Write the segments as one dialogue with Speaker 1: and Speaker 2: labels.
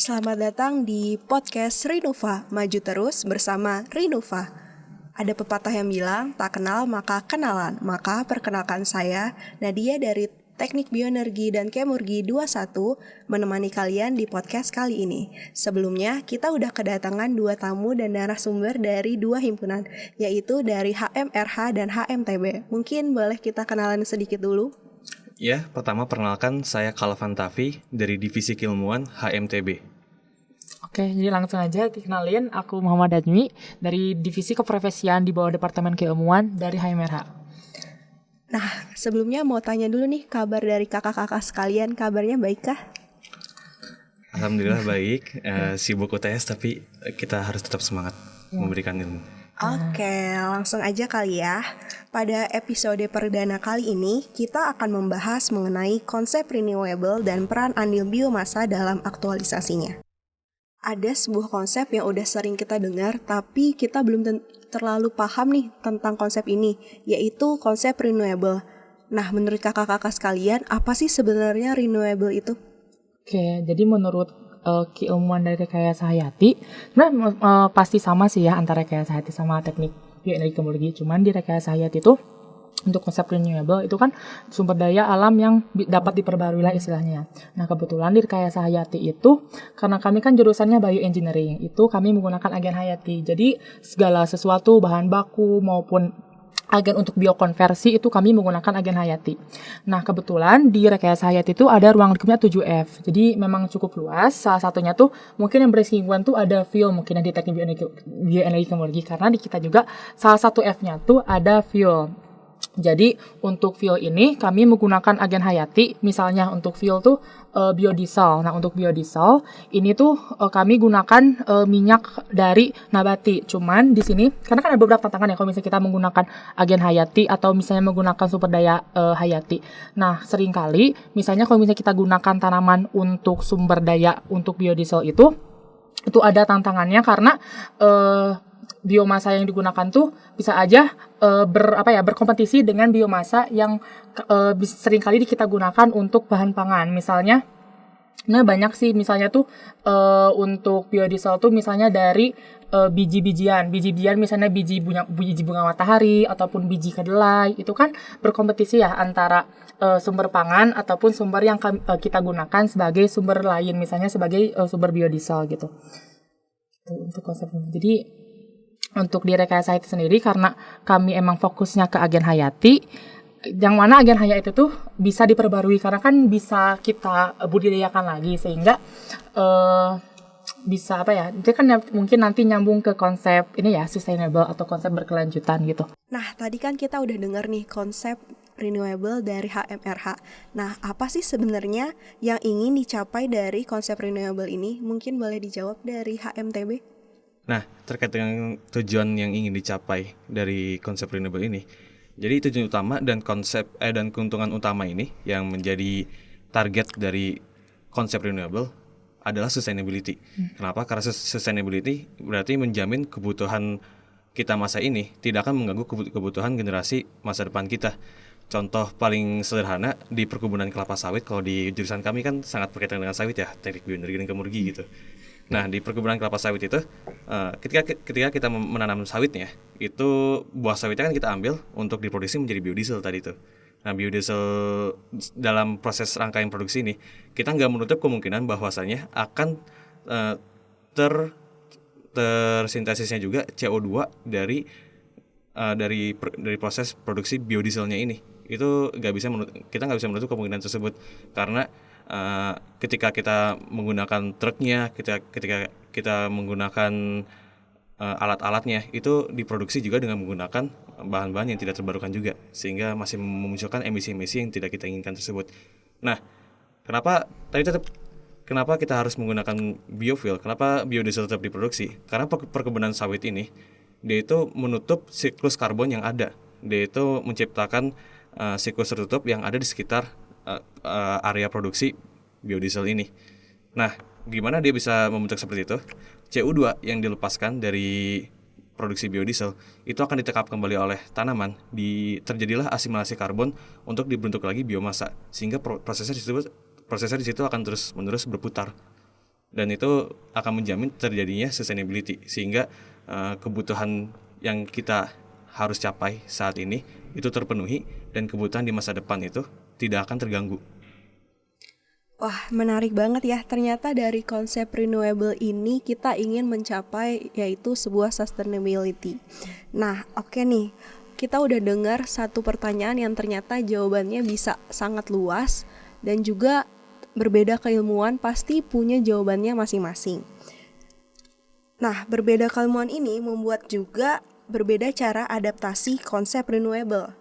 Speaker 1: Selamat datang di podcast Rinova, maju terus bersama Rinova. Ada pepatah yang bilang, tak kenal maka kenalan. Maka perkenalkan saya, Nadia dari Teknik Bioenergi dan Kemurgi 21, menemani kalian di podcast kali ini. Sebelumnya, kita udah kedatangan 2 tamu dan narasumber dari 2 himpunan, yaitu dari HMRH dan HMTB. Mungkin boleh kita kenalan sedikit dulu?
Speaker 2: Ya, pertama perkenalkan saya Kalvan Tafi dari Divisi Keilmuan HMTB.
Speaker 3: Oke, jadi langsung aja dikenalin, aku Muhammad Admi dari Divisi Keprofesian di bawah Departemen Keilmuan dari HMRH.
Speaker 1: Nah, sebelumnya mau tanya dulu nih, kabar dari kakak-kakak sekalian, kabarnya baikkah?
Speaker 2: Alhamdulillah baik, sibuk UTS tapi kita harus tetap semangat memberikan ilmu.
Speaker 1: Oke, langsung aja kali ya. Pada episode perdana kali ini, kita akan membahas mengenai konsep renewable dan peran andil biomasa dalam aktualisasinya. Ada sebuah konsep yang udah sering kita dengar, tapi kita belum terlalu paham nih tentang konsep ini, yaitu konsep renewable. Nah, menurut kakak-kakak sekalian, apa sih sebenarnya renewable itu?
Speaker 3: Oke, jadi menurut keilmuan dari Rekayasa Hayati, pasti sama sih ya antara Rekayasa Hayati sama teknik bioenergi kemurgi. Cuman di Rekayasa Hayati itu untuk konsep renewable itu kan sumber daya alam yang dapat diperbarui lah istilahnya. Nah, kebetulan di Rekayasa Hayati itu karena kami kan jurusannya bioengineering, itu kami menggunakan agen hayati. Jadi segala sesuatu bahan baku maupun agen untuk biokonversi itu kami menggunakan agen hayati. Nah, kebetulan di Rekayasa Hayati itu ada ruang lingkupnya 7F. Jadi memang cukup luas. Salah satunya tuh mungkin yang bersinggungan tuh ada fuel, mungkin di teknik bioenergi kemurgi, karena di kita juga salah satu F-nya tuh ada fuel. Jadi untuk fuel ini kami menggunakan agen hayati, misalnya untuk fuel tuh biodiesel. Nah, untuk biodiesel ini tuh kami gunakan minyak dari nabati. Cuman di sini karena kan ada beberapa tantangan ya kalau misalnya kita menggunakan agen hayati atau misalnya menggunakan sumber daya hayati. Nah, seringkali misalnya kalau misalnya kita gunakan tanaman untuk sumber daya untuk biodiesel itu ada tantangannya karena biomasa yang digunakan tuh bisa aja berkompetisi dengan biomasa yang seringkali kita gunakan untuk bahan pangan. Misalnya, nah banyak sih misalnya tuh untuk biodiesel tuh misalnya dari biji-bijian misalnya biji bunga matahari ataupun biji kedelai, itu kan berkompetisi ya antara sumber pangan ataupun sumber yang kita gunakan sebagai sumber lain, misalnya sebagai sumber biodiesel gitu. Itu untuk konsepnya. Jadi untuk di Rekayasa Hayati sendiri, karena kami emang fokusnya ke agen hayati, yang mana agen hayati itu tuh bisa diperbarui karena kan bisa kita budidayakan lagi sehingga bisa itu kan mungkin nanti nyambung ke konsep ini ya, sustainable atau konsep berkelanjutan gitu.
Speaker 1: Nah, tadi kan kita udah dengar nih konsep renewable dari HMRH. Nah, apa sih sebenarnya yang ingin dicapai dari konsep renewable ini? Mungkin boleh dijawab dari HMTB?
Speaker 2: Nah, terkait dengan tujuan yang ingin dicapai dari konsep renewable ini, jadi tujuan utama dan dan keuntungan utama ini yang menjadi target dari konsep renewable adalah sustainability. Kenapa? Karena sustainability berarti menjamin kebutuhan kita masa ini tidak akan mengganggu kebutuhan generasi masa depan kita. Contoh paling sederhana di perkebunan kelapa sawit, kalau di jurusan kami kan sangat berkaitan dengan sawit ya, teknik bioenergi dan kemurgi gitu. Nah, di perkebunan kelapa sawit itu ketika kita menanam sawitnya, itu buah sawitnya kan kita ambil untuk diproduksi menjadi biodiesel tadi itu. Nah, biodiesel dalam proses rangkaian produksi ini kita nggak menutup kemungkinan bahwasanya akan tersintesisnya juga CO2 dari proses produksi biodieselnya ini. Itu kita nggak bisa menutup kemungkinan tersebut karena ketika kita menggunakan truknya, ketika kita menggunakan alat-alatnya, itu diproduksi juga dengan menggunakan bahan-bahan yang tidak terbarukan juga, sehingga masih memunculkan emisi-emisi yang tidak kita inginkan tersebut. Nah, kenapa kita harus menggunakan biofuel? Kenapa biodiesel tetap diproduksi? Karena perkebunan sawit ini dia itu menutup siklus karbon yang ada. Dia itu menciptakan siklus tertutup yang ada di sekitar area produksi biodiesel ini. Nah, gimana dia bisa membentuk seperti itu? CO2 yang dilepaskan dari produksi biodiesel itu akan ditekap kembali oleh tanaman, terjadilah asimilasi karbon untuk dibentuk lagi biomasa, sehingga prosesnya di situ akan terus-menerus berputar. dan itu akan menjamin terjadinya sustainability, sehingga kebutuhan yang kita harus capai saat ini itu terpenuhi dan kebutuhan di masa depan itu tidak akan terganggu.
Speaker 1: Wah, menarik banget ya. Ternyata dari konsep renewable ini kita ingin mencapai yaitu sebuah sustainability. Nah, oke nih. Kita udah dengar satu pertanyaan yang ternyata jawabannya bisa sangat luas dan juga berbeda keilmuan pasti punya jawabannya masing-masing. Nah, berbeda keilmuan ini membuat juga berbeda cara adaptasi konsep renewable.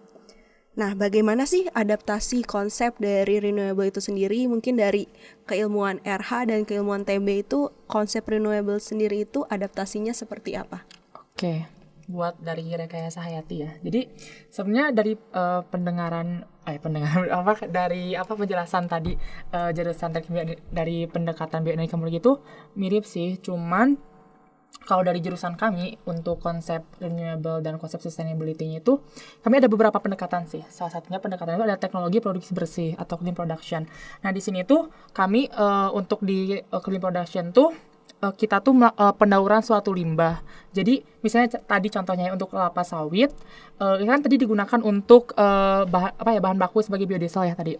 Speaker 1: Nah, bagaimana sih adaptasi konsep dari renewable itu sendiri? Mungkin dari keilmuan RH dan keilmuan TB itu konsep renewable sendiri itu adaptasinya seperti apa?
Speaker 3: Oke, buat dari rekayasa hayati ya. Jadi sebenarnya dari penjelasan tadi jurusan teknik dari pendekatan bioenergi itu mirip sih, cuman kalau dari jurusan kami untuk konsep renewable dan konsep sustainability-nya itu kami ada beberapa pendekatan sih. Salah satunya pendekatan itu adalah teknologi produksi bersih atau clean production. Nah, di sini tuh kami untuk di clean production tuh kita tuh pendauran suatu limbah. Jadi misalnya tadi contohnya untuk kelapa sawit, kan tadi digunakan untuk bahan baku sebagai biodiesel ya tadi.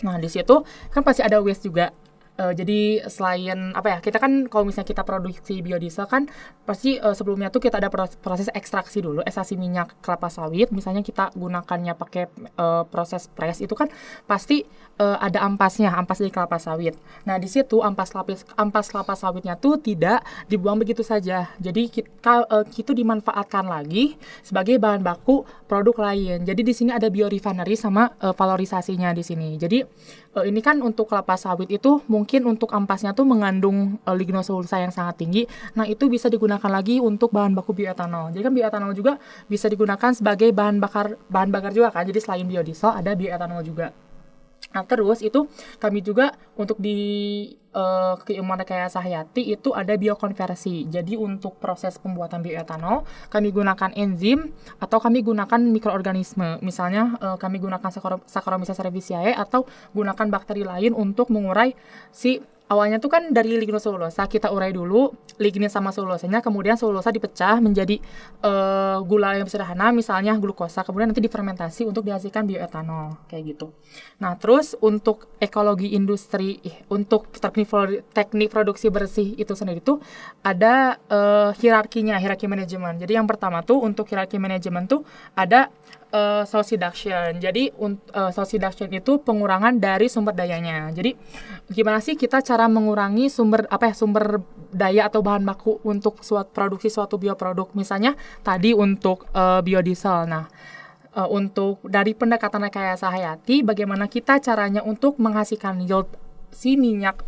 Speaker 3: Nah, di situ kan pasti ada waste juga. Jadi selain kita kan kalau misalnya kita produksi biodiesel kan pasti sebelumnya tuh kita ada proses ekstraksi dulu, ekstraksi minyak kelapa sawit. Misalnya kita gunakannya pakai proses press itu kan pasti ada ampas dari kelapa sawit. Nah, di situ ampas kelapa sawitnya tuh tidak dibuang begitu saja. Jadi itu dimanfaatkan lagi sebagai bahan baku produk lain. Jadi di sini ada biorefinery sama valorisasinya di sini. Jadi ini kan untuk kelapa sawit itu mungkin untuk ampasnya tuh mengandung lignoselulosa yang sangat tinggi. Nah, itu bisa digunakan lagi untuk bahan baku bioetanol. Jadi kan bioetanol juga bisa digunakan sebagai bahan bakar juga kan. Jadi selain biodiesel ada bioetanol juga. Nah, terus itu kami juga untuk di keilmuan rekayasa hayati itu ada biokonversi. Jadi untuk proses pembuatan bioetanol kami gunakan enzim atau kami gunakan mikroorganisme. Misalnya kami gunakan Saccharomyces cerevisiae atau gunakan bakteri lain untuk mengurai si awalnya tuh kan dari lignoselulosa, kita urai dulu lignin sama selulosanya, kemudian selulosa dipecah menjadi gula yang sederhana, misalnya glukosa, kemudian nanti difermentasi untuk dihasilkan bioetanol, kayak gitu. Nah, terus untuk ekologi industri, untuk teknik produksi bersih itu sendiri tuh ada hierarki manajemen. Jadi yang pertama tuh untuk hierarki manajemen tuh ada source reduction. Jadi source reduction itu pengurangan dari sumber dayanya. Jadi gimana sih kita cara mengurangi sumber daya atau bahan baku untuk produksi suatu bioproduk. Misalnya tadi untuk biodiesel. Nah, untuk dari pendekatan rekayasa hayati, bagaimana kita caranya untuk menghasilkan yield si minyak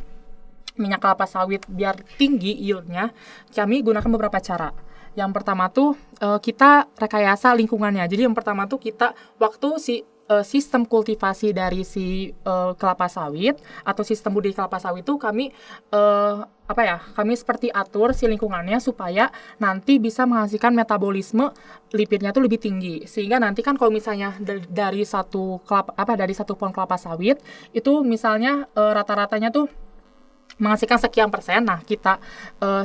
Speaker 3: kelapa sawit biar tinggi yieldnya, kami gunakan beberapa cara. Yang pertama tuh kita rekayasa lingkungannya. Jadi yang pertama tuh kita waktu sistem kultivasi dari si kelapa sawit atau sistem budidaya kelapa sawit itu kami kami seperti atur si lingkungannya supaya nanti bisa menghasilkan metabolisme lipidnya tuh lebih tinggi. Sehingga nanti kan kalau misalnya dari satu pohon kelapa sawit itu misalnya rata-ratanya tuh menghasilkan sekian persen. Nah, kita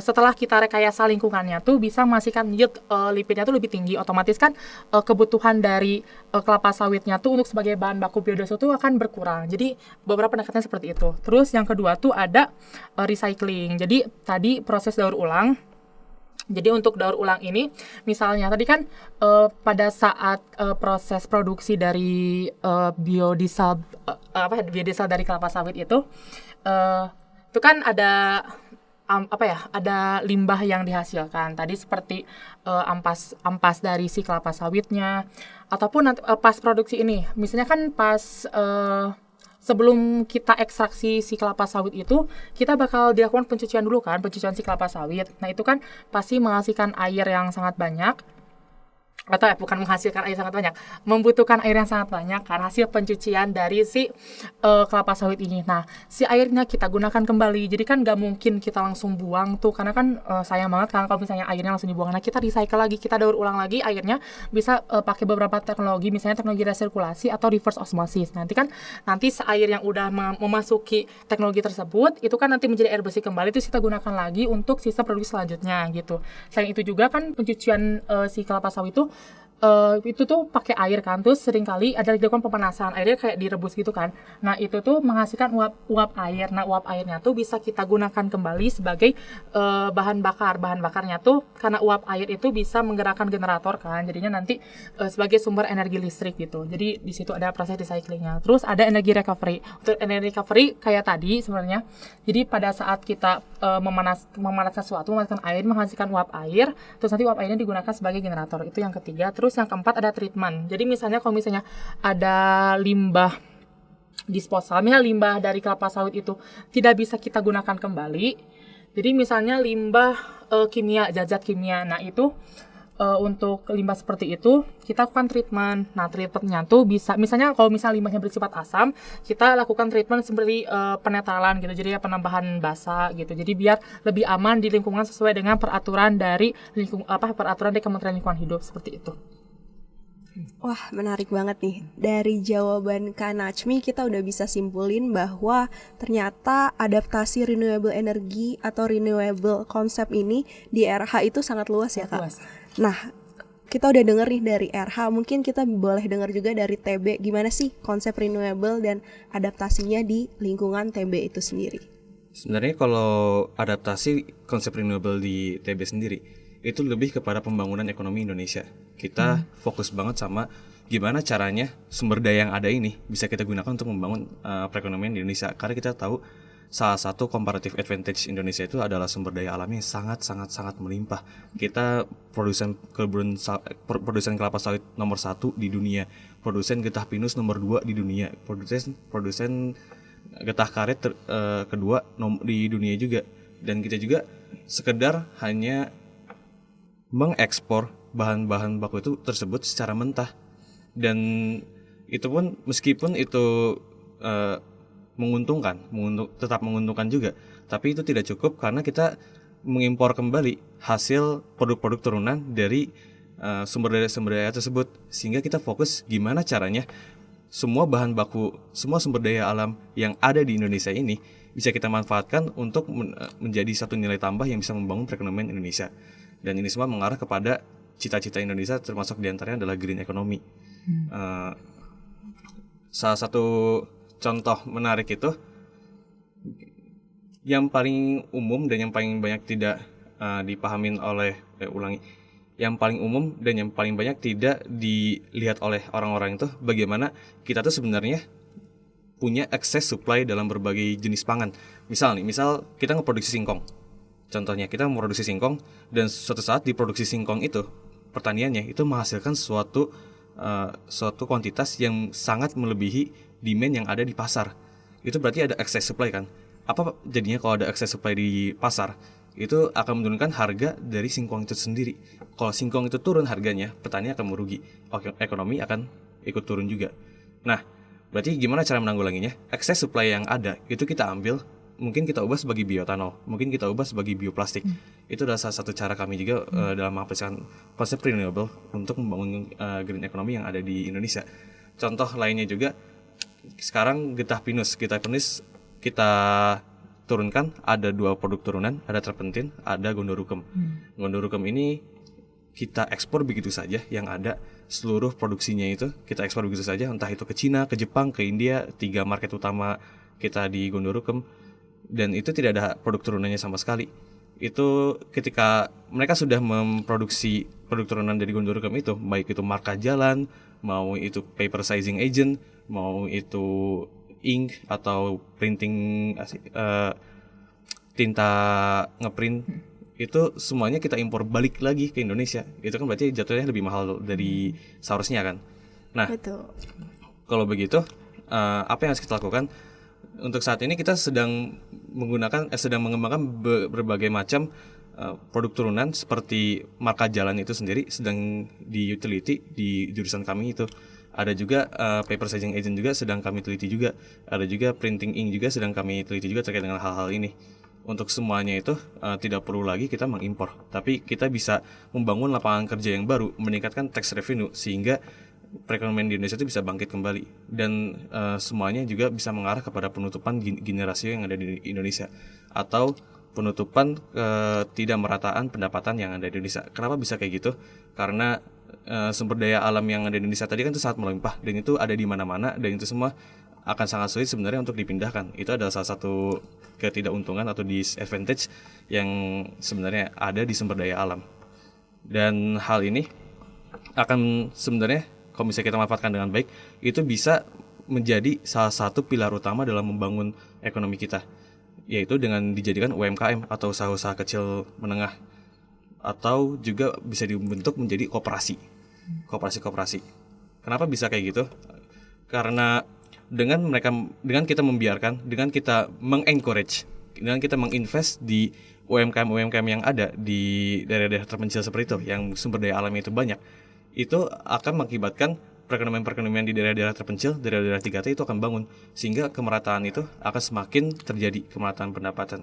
Speaker 3: setelah kita rekayasa lingkungannya tuh bisa menghasilkan yield lipidnya tuh lebih tinggi. Otomatis kan kebutuhan dari kelapa sawitnya tuh untuk sebagai bahan baku biodiesel tuh akan berkurang. Jadi beberapa pendekatan seperti itu. Terus yang kedua tuh ada recycling. Jadi tadi proses daur ulang. Jadi untuk daur ulang ini, misalnya tadi kan pada saat proses produksi dari biodiesel dari kelapa sawit itu kan ada ada limbah yang dihasilkan tadi seperti ampas dari si kelapa sawitnya ataupun pas produksi ini misalnya kan pas sebelum kita ekstraksi si kelapa sawit itu kita bakal dilakukan pencucian dulu kan, pencucian si kelapa sawit. Nah, itu kan pasti menghasilkan air yang sangat banyak. atau bukan menghasilkan air sangat banyak, membutuhkan air yang sangat banyak karena hasil pencucian dari si kelapa sawit ini. Nah, si airnya kita gunakan kembali. Jadi kan nggak mungkin kita langsung buang tuh, karena kan sayang banget kan kalau misalnya airnya langsung dibuang. Nah, kita recycle lagi, kita daur ulang lagi airnya, bisa pakai beberapa teknologi, misalnya teknologi resirkulasi atau reverse osmosis. Nanti air yang udah memasuki teknologi tersebut itu kan nanti menjadi air bersih kembali, itu kita gunakan lagi untuk sistem produksi selanjutnya gitu. Selain itu juga kan pencucian si kelapa sawit itu tuh pakai air kan, terus seringkali ada dilakukan pemanasan, airnya kayak direbus gitu kan. Nah, itu tuh menghasilkan uap air. Nah, uap airnya tuh bisa kita gunakan kembali sebagai bahan bakar. Bahan bakarnya tuh karena uap air itu bisa menggerakkan generator kan, jadinya nanti sebagai sumber energi listrik gitu. Jadi di situ ada proses recyclingnya. Terus ada energi recovery. Untuk energi recovery kayak tadi sebenarnya. Jadi pada saat kita memanaskan sesuatu, memanaskan air, menghasilkan uap air, terus nanti uap airnya digunakan sebagai generator. Itu yang ketiga. Terus yang keempat ada treatment. Jadi misalnya kalau misalnya ada limbah disposal, misalnya limbah dari kelapa sawit itu tidak bisa kita gunakan kembali. Jadi misalnya limbah kimia, zat-zat kimia. Nah, itu untuk limbah seperti itu kita lakukan treatment. Nah, treatmentnya tuh bisa, misalnya kalau misalnya limbahnya bersifat asam, kita lakukan treatment seperti penetralan gitu, jadi penambahan basa gitu, jadi biar lebih aman di lingkungan sesuai dengan peraturan dari peraturan dari Kementerian Lingkungan Hidup seperti itu.
Speaker 1: Wah, menarik banget nih. Dari jawaban Kak Najmi kita udah bisa simpulin bahwa ternyata adaptasi renewable energy atau renewable konsep ini di RH itu sangat luas ya, Kak.
Speaker 3: Luas.
Speaker 1: Nah, kita udah denger nih dari RH, mungkin kita boleh denger juga dari TB, gimana sih konsep renewable dan adaptasinya di lingkungan TB itu sendiri.
Speaker 2: Sebenarnya kalau adaptasi konsep renewable di TB sendiri itu lebih kepada pembangunan ekonomi Indonesia. Kita fokus banget sama gimana caranya sumber daya yang ada ini bisa kita gunakan untuk membangun perekonomian di Indonesia. Karena kita tahu salah satu comparative advantage Indonesia itu adalah sumber daya alam yang sangat melimpah. Kita produsen kelapa sawit nomor 1 di dunia, produsen getah pinus nomor 2 di dunia, produsen getah karet kedua di dunia juga. Dan kita juga sekedar hanya mengekspor bahan-bahan baku itu tersebut secara mentah. Dan itu pun meskipun itu tetap menguntungkan juga, tapi itu tidak cukup karena kita mengimpor kembali hasil produk-produk turunan dari sumber daya tersebut, sehingga kita fokus gimana caranya semua bahan baku, semua sumber daya alam yang ada di Indonesia ini bisa kita manfaatkan untuk menjadi satu nilai tambah yang bisa membangun perekonomian Indonesia. Dan ini semua mengarah kepada cita-cita Indonesia, termasuk diantaranya adalah green economy. Salah satu contoh menarik itu yang paling umum dan yang paling banyak tidak dipahamin oleh yang paling umum dan yang paling banyak tidak dilihat oleh orang-orang itu bagaimana kita tuh sebenarnya punya akses supply dalam berbagai jenis pangan. Misal kita ngeproduksi singkong. Contohnya kita memproduksi singkong dan suatu saat di produksi singkong itu pertaniannya itu menghasilkan suatu kuantitas yang sangat melebihi demand yang ada di pasar. Itu berarti ada excess supply kan. Apa jadinya kalau ada excess supply di pasar? Itu akan menurunkan harga dari singkong itu sendiri. Kalau singkong itu turun harganya, petani akan merugi. Ekonomi akan ikut turun juga. Nah, berarti gimana cara menanggulanginya? Excess supply yang ada itu kita ambil, mungkin kita ubah sebagai bioetanol, mungkin kita ubah sebagai bioplastik. Itu adalah salah satu cara kami juga dalam mengaplikasikan konsep renewable untuk membangun green economy yang ada di Indonesia. Contoh lainnya juga, sekarang getah pinus kita turunkan, ada 2 produk turunan, ada terpentin, ada gondorukem. Gondorukem ini kita ekspor begitu saja, yang ada seluruh produksinya itu kita ekspor begitu saja, entah itu ke Cina, ke Jepang, ke India, 3 market utama kita di gondorukem. Dan itu tidak ada produk turunannya sama sekali. Itu ketika mereka sudah memproduksi produk turunan dari gondorukem itu, baik itu marka jalan, mau itu paper sizing agent, mau itu ink atau printing tinta ngeprint, itu semuanya kita impor balik lagi ke Indonesia. Itu kan berarti jatuhnya lebih mahal dari seharusnya kan. Nah, betul. Kalau begitu apa yang harus kita lakukan? Untuk saat ini kita sedang mengembangkan berbagai macam produk turunan seperti marka jalan itu sendiri sedang diutility di jurusan kami itu. Ada juga paper sizing agent juga sedang kami teliti juga. Ada juga printing ink juga sedang kami teliti juga terkait dengan hal-hal ini. Untuk semuanya itu tidak perlu lagi kita mengimpor, tapi kita bisa membangun lapangan kerja yang baru, meningkatkan tax revenue sehingga perekonomian di Indonesia itu bisa bangkit kembali, dan semuanya juga bisa mengarah kepada penutupan generasi yang ada di Indonesia atau penutupan ketidakmerataan pendapatan yang ada di Indonesia. Kenapa bisa kayak gitu? Karena sumber daya alam yang ada di Indonesia tadi kan itu sangat melimpah dan itu ada di mana-mana, dan itu semua akan sangat sulit sebenarnya untuk dipindahkan. Itu adalah salah satu ketidakuntungan atau disadvantage yang sebenarnya ada di sumber daya alam. Dan hal ini akan sebenarnya kalau misalnya kita manfaatkan dengan baik, itu bisa menjadi salah satu pilar utama dalam membangun ekonomi kita, yaitu dengan dijadikan UMKM atau usaha-usaha kecil menengah, atau juga bisa dibentuk menjadi koperasi. Kenapa bisa kayak gitu? Karena dengan kita membiarkan, dengan kita mengencourage, dengan kita menginvest di UMKM yang ada di daerah-daerah terpencil seperti itu, yang sumber daya alamnya itu banyak, itu akan mengakibatkan perekonomian di daerah-daerah terpencil, daerah-daerah 3T itu akan bangun, sehingga kemerataan itu akan semakin terjadi, kemerataan pendapatan.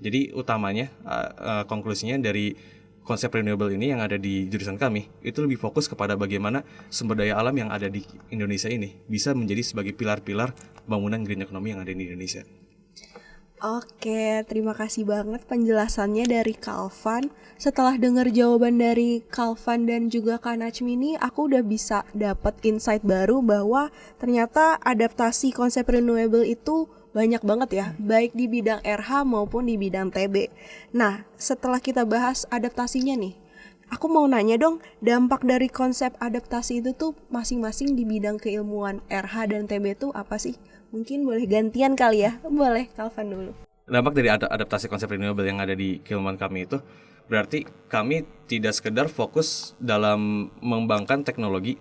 Speaker 2: Jadi utamanya, konklusinya dari konsep renewable ini yang ada di jurusan kami itu lebih fokus kepada bagaimana sumber daya alam yang ada di Indonesia ini bisa menjadi sebagai pilar-pilar bangunan green economy yang ada di Indonesia.
Speaker 1: Oke, terima kasih banget penjelasannya dari Kalvan. Setelah dengar jawaban dari Kalvan dan juga Kak Najmi ini, aku udah bisa dapat insight baru bahwa ternyata adaptasi konsep renewable itu banyak banget ya, baik di bidang RH maupun di bidang TB. Nah, setelah kita bahas adaptasinya nih, aku mau nanya dong, dampak dari konsep adaptasi itu tuh masing-masing di bidang keilmuan RH dan TB itu apa sih? Mungkin boleh gantian kali ya, boleh Kalvan dulu.
Speaker 2: Dampak dari adaptasi konsep renewable yang ada di keilmuan kami itu, berarti kami tidak sekedar fokus dalam mengembangkan teknologi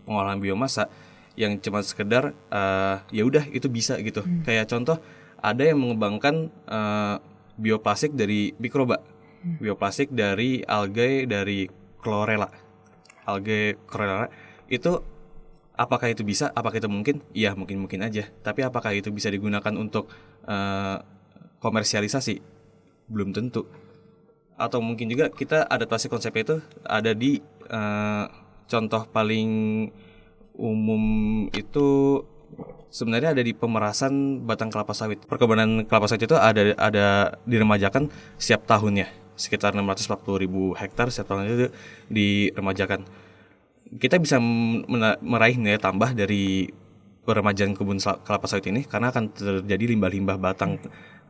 Speaker 2: pengolahan biomasa yang cuma sekedar ya udah itu bisa gitu. Kayak contoh ada yang mengembangkan bioplastik dari mikroba, bioplastik dari algae dari chlorella. Algae chlorella itu apakah itu bisa? Apakah itu mungkin? Iya, mungkin aja. Tapi apakah itu bisa digunakan untuk komersialisasi? Belum tentu. Atau mungkin juga kita adaptasi konsepnya itu ada di contoh paling umum itu sebenarnya ada di pemerasan batang kelapa sawit. Perkebunan kelapa sawit itu ada diremajakan setiap tahunnya, sekitar 640.000 hektar setiap tahunnya itu diremajakan. Kita bisa meraih nilai tambah dari peremajaan kebun kelapa sawit ini karena akan terjadi limbah-limbah batang,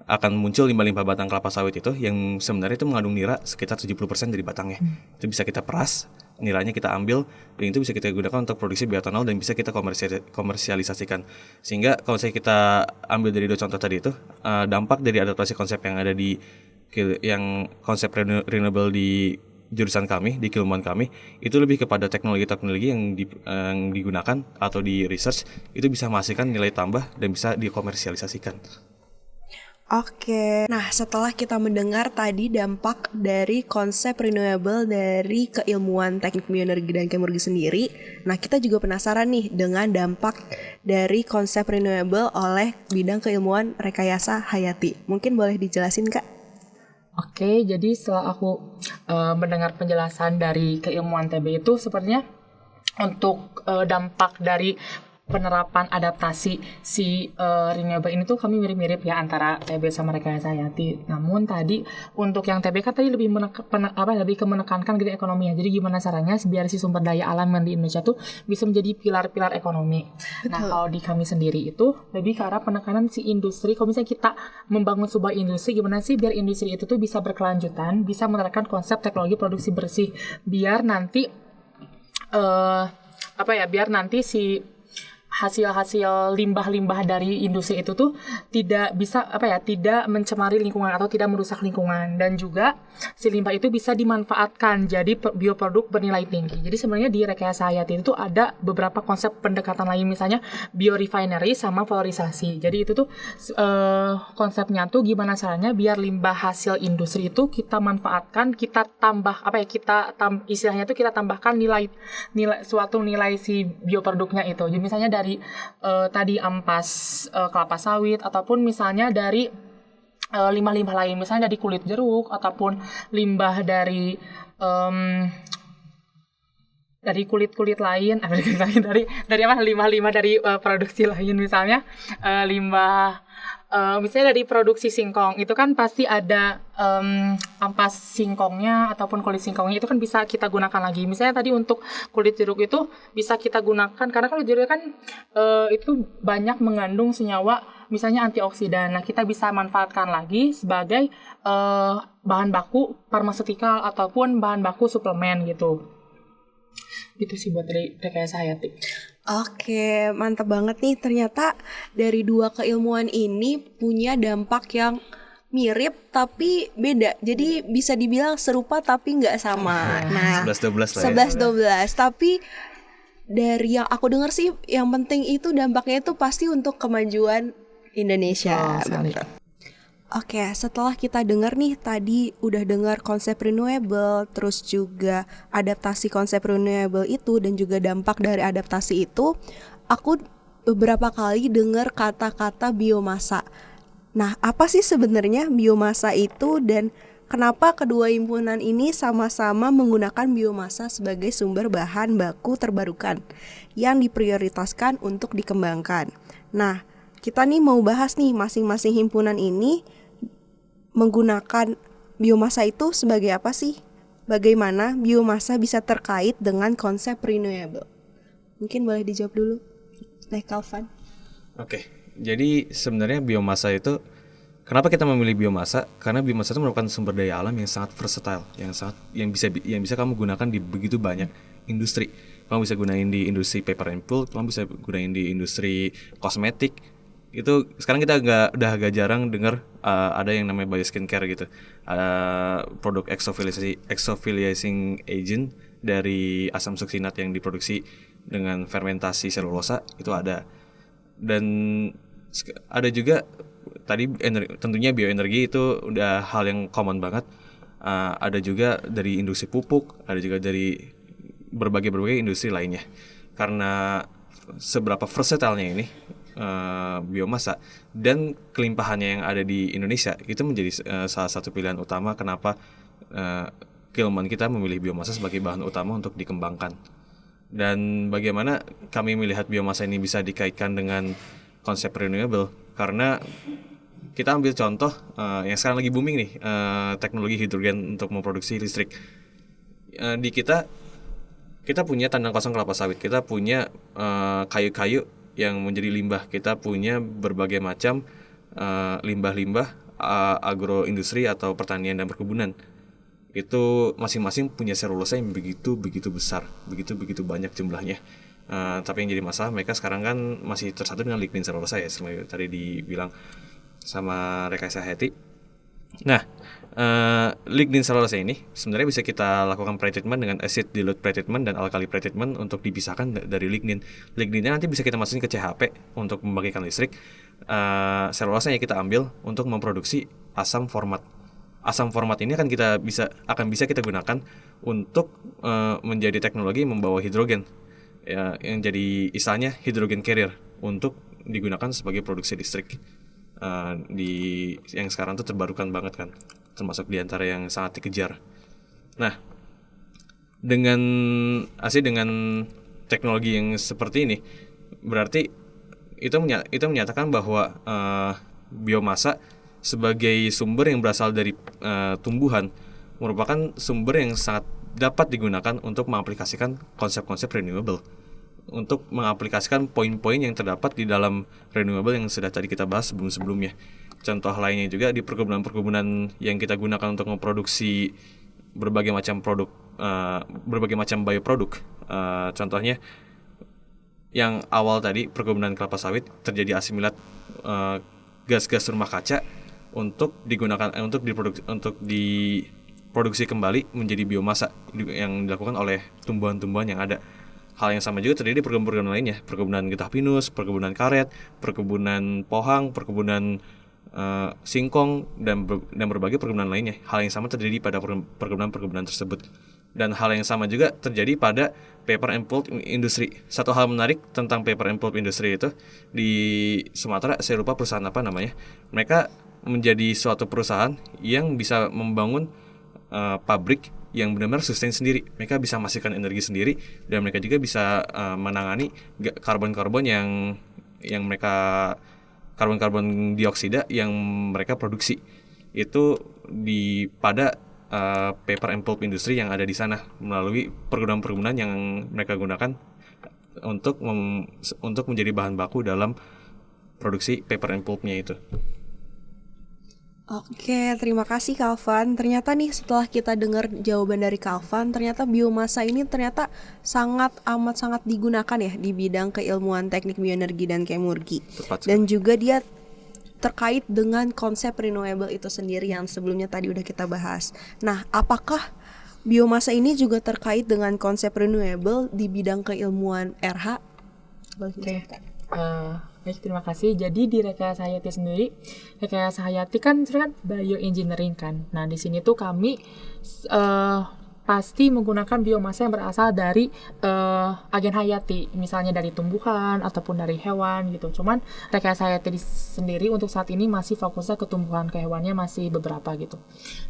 Speaker 2: akan muncul limbah-limbah batang kelapa sawit itu yang sebenarnya itu mengandung nira sekitar 70% dari batangnya. Itu bisa kita peras, nilainya kita ambil, dan itu bisa kita gunakan untuk produksi bioetanol dan bisa kita komersialisasikan. Sehingga kalau saya kita ambil dari dua contoh tadi itu, dampak dari adaptasi konsep yang ada di yang konsep renewable di jurusan kami, di keilmuan kami, itu lebih kepada teknologi-teknologi yang digunakan atau di research itu bisa menghasilkan nilai tambah dan bisa dikomersialisasikan.
Speaker 1: Oke, nah setelah kita mendengar tadi dampak dari konsep renewable dari keilmuan teknik bioenergi dan kemurgi sendiri, nah kita juga penasaran nih dengan dampak dari konsep renewable oleh bidang keilmuan rekayasa hayati. Mungkin boleh dijelasin Kak?
Speaker 3: Oke, jadi setelah aku mendengar penjelasan dari keilmuan TB itu, sepertinya untuk dampak dari penerapan adaptasi si renewable ini tuh kami mirip-mirip ya antara TB sama rekayasa hayati. Namun tadi untuk yang TB kan tadi lebih menekankan gitu ekonomi ya. Jadi gimana caranya biar si sumber daya alam yang di Indonesia tuh bisa menjadi pilar-pilar ekonomi. Betul. Nah, kalau di kami sendiri itu lebih ke arah penekanan si industri. Kalau misalnya kita membangun sebuah industri, gimana sih biar industri itu tuh bisa berkelanjutan, bisa menerapkan konsep teknologi produksi bersih, biar nanti biar nanti si hasil-hasil limbah-limbah dari industri itu tuh tidak bisa tidak mencemari lingkungan atau tidak merusak lingkungan, dan juga si limbah itu bisa dimanfaatkan jadi bioproduk bernilai tinggi. Jadi sebenarnya di Rekayasa Hayati itu ada beberapa konsep pendekatan lain, misalnya biorefinery sama valorisasi. Jadi itu tuh konsepnya tuh gimana caranya biar limbah hasil industri itu kita manfaatkan, kita tambah istilahnya tuh kita tambahkan nilai suatu nilai si bioproduknya itu. Jadi misalnya dari tadi ampas kelapa sawit, ataupun misalnya dari limbah-limbah lain, misalnya dari kulit jeruk, ataupun limbah dari kulit-kulit lain, dari limbah-limbah dari produksi lain, misalnya limbah misalnya dari produksi singkong, itu kan pasti ada ampas singkongnya ataupun kulit singkongnya, itu kan bisa kita gunakan lagi. Misalnya tadi untuk kulit jeruk itu bisa kita gunakan, karena kulit jeruk kan itu banyak mengandung senyawa misalnya antioksidan. Nah, kita bisa manfaatkan lagi sebagai bahan baku farmaseutical ataupun bahan baku suplemen gitu. Gitu sih buat dari Rekayasa Hayati.
Speaker 1: Oke, mantap banget nih. Ternyata dari dua keilmuan ini punya dampak yang mirip tapi beda. Jadi bisa dibilang serupa tapi nggak sama. Nah,
Speaker 2: 11-12 lah ya.
Speaker 1: 11-12. Tapi dari yang aku dengar sih, yang penting itu dampaknya itu pasti untuk kemajuan Indonesia.
Speaker 3: Benar.
Speaker 1: Oke, setelah kita dengar nih, tadi udah dengar konsep renewable, terus juga adaptasi konsep renewable itu, dan juga dampak dari adaptasi itu, aku beberapa kali dengar kata-kata biomasa. Nah, apa sih sebenarnya biomasa itu, dan kenapa kedua himpunan ini sama-sama menggunakan biomasa sebagai sumber bahan baku terbarukan yang diprioritaskan untuk dikembangkan? Nah, kita nih mau bahas nih masing-masing himpunan ini menggunakan biomasa itu sebagai apa sih? Bagaimana biomasa bisa terkait dengan konsep renewable? Mungkin boleh dijawab dulu, Calvan.
Speaker 2: Oke, jadi sebenarnya biomasa itu, kenapa kita memilih biomasa? Karena biomasa itu merupakan sumber daya alam yang sangat versatile, yang bisa kamu gunakan di begitu banyak industri. Kamu bisa gunain di industri paper and pulp, kamu bisa gunain di industri kosmetik. Itu sekarang kita udah agak jarang dengar ada yang namanya bio skincare gitu. Produk exfoliating agent dari asam suksinat yang diproduksi dengan fermentasi selulosa itu ada. Dan ada juga tadi tentunya bioenergi itu udah hal yang common banget. Ada juga dari industri pupuk, ada juga dari berbagai industri lainnya. Karena seberapa versatilenya ini biomasa dan kelimpahannya yang ada di Indonesia, itu menjadi salah satu pilihan utama kenapa keilmuan kita memilih biomasa sebagai bahan utama untuk dikembangkan. Dan bagaimana kami melihat biomasa ini bisa dikaitkan dengan konsep renewable, karena kita ambil contoh yang sekarang lagi booming nih, teknologi hidrogen untuk memproduksi listrik. Di kita punya tandang kosong kelapa sawit, kita punya kayu-kayu yang menjadi limbah, kita punya berbagai macam limbah-limbah agroindustri atau pertanian dan perkebunan. Itu masing-masing punya selulosa yang begitu besar, begitu banyak jumlahnya. Tapi yang jadi masalah, mereka sekarang kan masih tersatu dengan lignin selulosa ya, seperti tadi dibilang sama Rekayasa Hayati. Nah, lignin selulosa ini sebenarnya bisa kita lakukan pretreatment dengan acid dilute pretreatment dan alkali pretreatment untuk dipisahkan dari lignin. Ligninnya nanti bisa kita masukin ke CHP untuk membangkitkan listrik. Selulosanya kita ambil untuk memproduksi asam format. Asam format ini akan bisa kita gunakan untuk menjadi teknologi membawa hidrogen, ya, yang jadi istilahnya hydrogen carrier untuk digunakan sebagai produksi listrik. Yang sekarang tuh terbarukan banget kan, termasuk diantara yang sangat dikejar. Nah, dengan teknologi yang seperti ini, berarti itu menyatakan bahwa biomasa sebagai sumber yang berasal dari tumbuhan merupakan sumber yang sangat dapat digunakan untuk mengaplikasikan konsep-konsep renewable, untuk mengaplikasikan poin-poin yang terdapat di dalam renewable yang sudah tadi kita bahas sebelum-sebelumnya. Contoh lainnya juga di perkebunan-perkebunan yang kita gunakan untuk memproduksi berbagai macam produk, berbagai macam bioproduk. Contohnya yang awal tadi perkebunan kelapa sawit terjadi asimilat gas-gas rumah kaca untuk digunakan untuk diproduksi kembali menjadi biomasa yang dilakukan oleh tumbuhan-tumbuhan yang ada. Hal yang sama juga terjadi di perkebunan lainnya, perkebunan getah pinus, perkebunan karet, perkebunan pohang, perkebunan singkong dan berbagai perkebunan lainnya. Hal yang sama terjadi pada perkebunan tersebut. Dan hal yang sama juga terjadi pada paper and pulp industry. Satu hal menarik tentang paper and pulp industry itu di Sumatera, saya lupa perusahaan apa namanya. Mereka menjadi suatu perusahaan yang bisa membangun pabrik yang benar-benar sustain sendiri. Mereka bisa menghasilkan energi sendiri dan mereka juga bisa menangani karbon-karbon yang mereka karbon dioksida yang mereka produksi itu pada paper and pulp industry yang ada di sana melalui perkebunan yang mereka gunakan untuk menjadi bahan baku dalam produksi paper and pulpnya itu.
Speaker 1: Oke, terima kasih Kalvan. Ternyata nih setelah kita dengar jawaban dari Kalvan, ternyata biomasa ini ternyata sangat digunakan ya di bidang keilmuan teknik bioenergi dan kemurgi. Dan juga dia terkait dengan konsep renewable itu sendiri yang sebelumnya tadi udah kita bahas. Nah, apakah biomasa ini juga terkait dengan konsep renewable di bidang keilmuan RH?
Speaker 3: Oke. Baik, terima kasih. Jadi di Rekayasa Hayati sendiri, Rekayasa Hayati kan bioengineering kan. Nah, di sini tuh kami pasti menggunakan biomasa yang berasal dari agen hayati, misalnya dari tumbuhan ataupun dari hewan gitu. Cuman Rekayasa Hayati sendiri untuk saat ini masih fokusnya ke tumbuhan, ke hewannya masih beberapa gitu.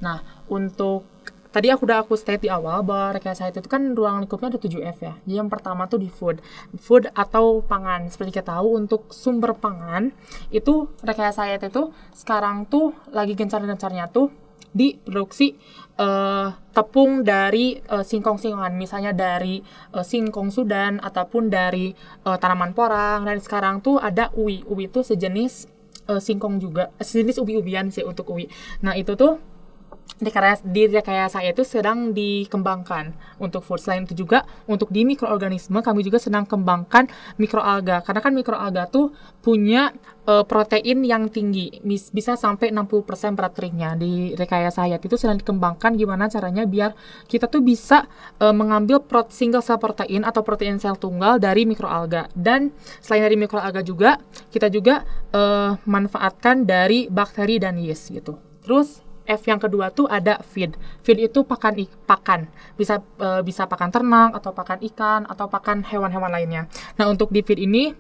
Speaker 3: Nah, untuk tadi aku state di awal bahwa Rekayasa Hayati itu kan ruang lingkupnya ada 7F ya. Jadi yang pertama tuh di food atau pangan. Seperti kita tahu untuk sumber pangan itu Rekayasa Hayati itu sekarang tuh lagi gencar-gencarnya tuh di produksi tepung dari singkong-singkongan, misalnya dari singkong Sudan ataupun dari tanaman porang. Dan sekarang tuh ada uwi. Uwi itu sejenis singkong juga, sejenis ubi-ubian sih untuk uwi. Nah, itu tuh di Rekayasa itu sedang dikembangkan untuk food. Selain itu juga untuk di mikroorganisme kami juga sedang kembangkan mikroalga, karena kan mikroalga tuh punya protein yang tinggi, bisa sampai 60% berat keringnya. Di Rekayasa Hayati itu sedang dikembangkan gimana caranya biar kita tuh bisa mengambil single cell protein atau protein sel tunggal dari mikroalga. Dan selain dari mikroalga juga kita juga manfaatkan dari bakteri dan yeast gitu. Terus F yang kedua tuh ada feed. Feed itu pakan. Bisa pakan ternak atau pakan ikan atau pakan hewan-hewan lainnya. Nah, untuk di feed ini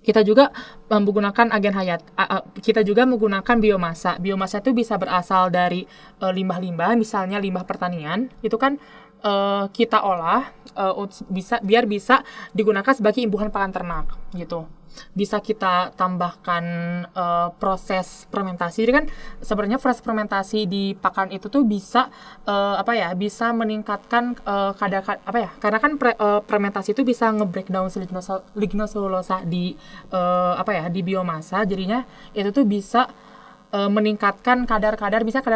Speaker 3: kita juga menggunakan agen hayat. Kita juga menggunakan biomasa. Biomasa itu bisa berasal dari limbah-limbah, misalnya limbah pertanian. Itu kan kita olah biar bisa digunakan sebagai imbuhan pakan ternak gitu. Bisa kita tambahkan proses fermentasi. Jadi kan sebenarnya proses fermentasi di pakan itu tuh bisa bisa meningkatkan karena kan fermentasi itu bisa nge-breakdown lignoselulosa di di biomasa. Jadinya itu tuh bisa meningkatkan kadar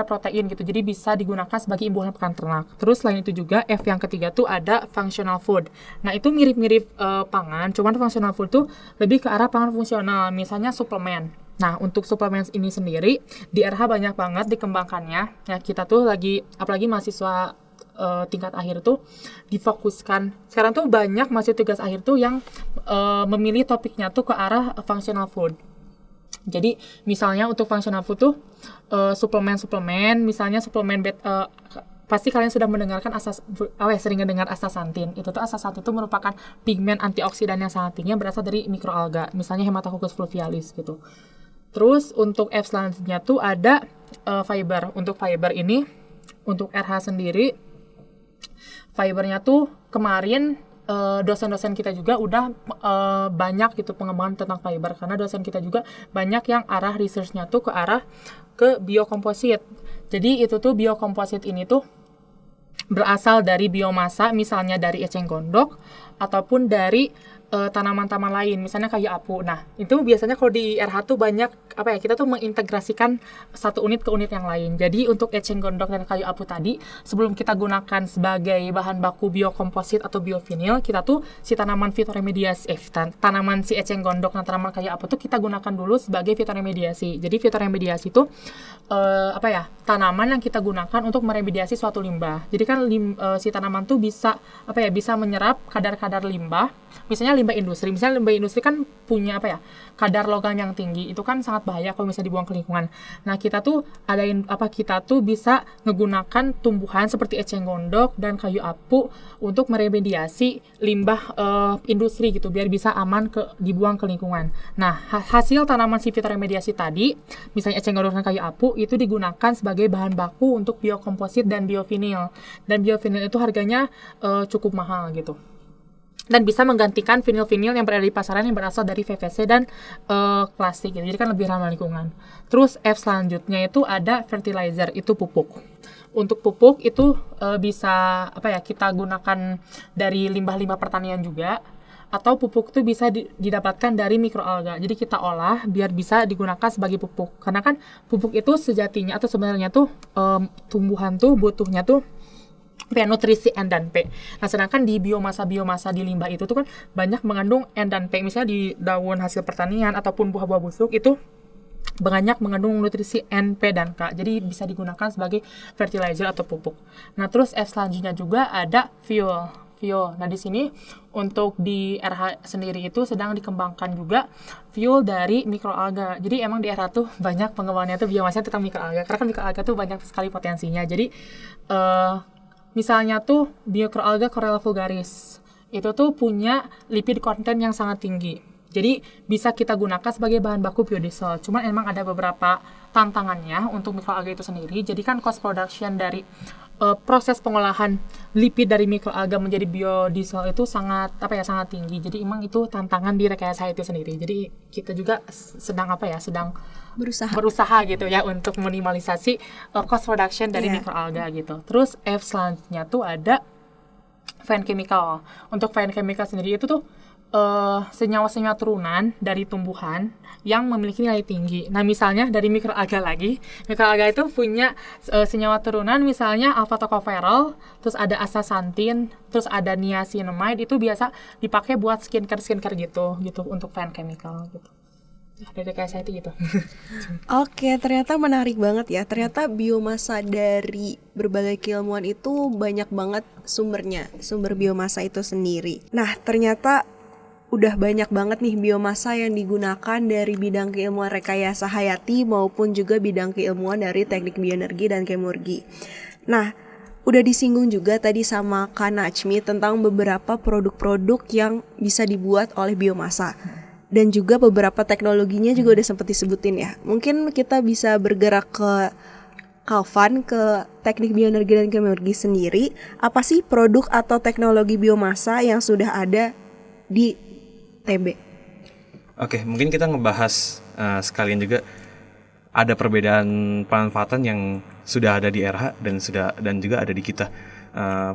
Speaker 3: protein gitu. Jadi bisa digunakan sebagai imbuhan pakan ternak. Terus selain itu juga F yang ketiga tuh ada functional food. Nah, itu mirip-mirip pangan, cuman functional food tuh lebih ke arah pangan fungsional, misalnya suplemen. Nah, untuk suplemen ini sendiri di RH banyak banget dikembangkannya. Ya, kita tuh apalagi mahasiswa tingkat akhir tuh difokuskan. Sekarang tuh banyak mahasiswa tugas akhir tuh yang memilih topiknya tuh ke arah functional food. Jadi misalnya untuk functional food tuh suplemen, misalnya suplemen pasti kalian sudah mendengarkan sering mendengar astaxanthin. Itu tuh astaxanthin itu merupakan pigmen antioksidan yang sangat tinggi yang berasal dari mikroalga, misalnya Haematococcus fluvialis gitu. Terus untuk F selanjutnya tuh ada fiber. Untuk fiber ini untuk RH sendiri fibernya tuh kemarin dosen-dosen kita juga udah banyak gitu pengembangan tentang fiber, karena dosen kita juga banyak yang arah research-nya tuh ke biokomposit. Jadi itu tuh biokomposit ini tuh berasal dari biomasa, misalnya dari eceng gondok, ataupun dari tanaman-tanaman lain, misalnya kayu apu. Nah, itu biasanya kalau di RH tuh banyak kita tuh mengintegrasikan satu unit ke unit yang lain. Jadi untuk eceng gondok dan kayu apu tadi, sebelum kita gunakan sebagai bahan baku biokomposit atau biovinil, kita tuh si tanaman fitoremediasi, tanaman si eceng gondok dan tanaman kayu apu tuh kita gunakan dulu sebagai fitoremediasi. Jadi fitoremediasi itu tanaman yang kita gunakan untuk meremediasi suatu limbah. Jadi kan si tanaman tuh bisa bisa menyerap kadar-kadar limbah. Misalnya limbah industri kan punya kadar logam yang tinggi. Itu kan sangat bahaya kalau misalnya dibuang ke lingkungan. Nah, kita tuh bisa menggunakan tumbuhan seperti eceng gondok dan kayu apu untuk meremediasi limbah industri gitu, biar bisa aman dibuang ke lingkungan. Nah, hasil tanaman si fitoremediasi tadi, misalnya eceng gondok dan kayu apu, itu digunakan sebagai bahan baku untuk biokomposit dan biovinil. Dan biovinil itu harganya cukup mahal gitu. Dan bisa menggantikan vinil-vinil yang berada di pasaran yang berasal dari PVC dan plastik gitu. Jadi kan lebih ramah lingkungan. Terus F selanjutnya itu ada fertilizer, itu pupuk. Untuk pupuk itu bisa kita gunakan dari limbah-limbah pertanian juga, atau pupuk itu bisa didapatkan dari mikroalga. Jadi kita olah biar bisa digunakan sebagai pupuk. Karena kan pupuk itu sejatinya atau sebenarnya tuh tumbuhan tuh butuhnya tuh nutrisi N dan P. Nah, sedangkan di biomasa di limbah itu tuh kan banyak mengandung N dan P. Misalnya di daun hasil pertanian ataupun buah-buah busuk itu banyak mengandung nutrisi N, P, dan K. Jadi bisa digunakan sebagai fertilizer atau pupuk. Nah, terus F selanjutnya juga ada fuel. Nah, di sini untuk di RH sendiri itu sedang dikembangkan juga fuel dari mikroalga. Jadi emang di RH tuh banyak pengembangannya tuh biomasanya tentang mikroalga. Karena kan mikroalga tuh banyak sekali potensinya. Jadi misalnya tuh mikroalga Chlorella vulgaris, itu tuh punya lipid content yang sangat tinggi. Jadi bisa kita gunakan sebagai bahan baku biodiesel. Cuman emang ada beberapa tantangannya untuk mikroalga itu sendiri. Jadi kan cost production dari proses pengolahan lipid dari mikroalga menjadi biodiesel itu sangat tinggi. Jadi emang itu tantangan di rekayasa itu sendiri. Jadi kita juga sedang berusaha gitu ya untuk minimalisasi cost production dari mikroalga gitu. Terus F selanjutnya tuh ada fine chemical. Untuk fine chemical sendiri itu tuh senyawa-senyawa turunan dari tumbuhan yang memiliki nilai tinggi. Nah, misalnya dari mikroalga lagi. Mikroalga itu punya senyawa turunan misalnya alpha tocopherol, terus ada astaxanthin, terus ada niacinamide, itu biasa dipakai buat skincare gitu untuk fine chemical gitu. Dari kayak saya itu gitu.
Speaker 1: Oke, ternyata menarik banget ya. Ternyata biomasa dari berbagai keilmuan itu banyak banget sumbernya, sumber biomasa itu sendiri. Nah, ternyata udah banyak banget nih biomasa yang digunakan dari bidang keilmuan rekayasa hayati maupun juga bidang keilmuan dari teknik bioenergi dan kemurgi. Nah, udah disinggung juga tadi sama Kak Najmi tentang beberapa produk-produk yang bisa dibuat oleh biomasa. Dan juga beberapa teknologinya juga udah sempat disebutin ya. Mungkin kita bisa bergerak ke Kalvan, ke teknik bioenergi dan kemurgi sendiri. Apa sih produk atau teknologi biomasa yang sudah ada di TB?
Speaker 2: Oke, mungkin kita ngebahas sekalian juga ada perbedaan pemanfaatan yang sudah ada di RH dan juga ada di kita.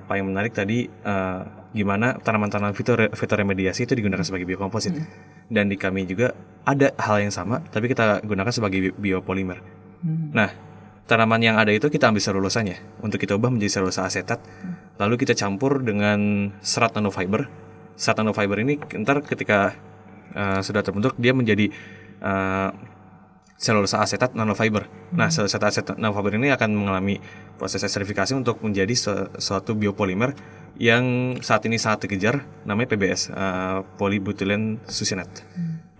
Speaker 2: Paling menarik tadi gimana tanaman-tanaman fitoremediasi itu digunakan sebagai biokomposit. Dan di kami juga ada hal yang sama, tapi kita gunakan sebagai biopolimer. Nah, tanaman yang ada itu kita ambil selulosannya untuk kita ubah menjadi selulosa asetat, lalu kita campur dengan serat nanofiber. Serat nanofiber ini ntar ketika sudah terbentuk dia menjadi selulosa asetat nanofiber. Nah, selulosa asetat nanofiber ini akan mengalami proses esterifikasi untuk menjadi suatu biopolimer yang saat ini sangat dikejar, namanya PBS, polybutylene succinate.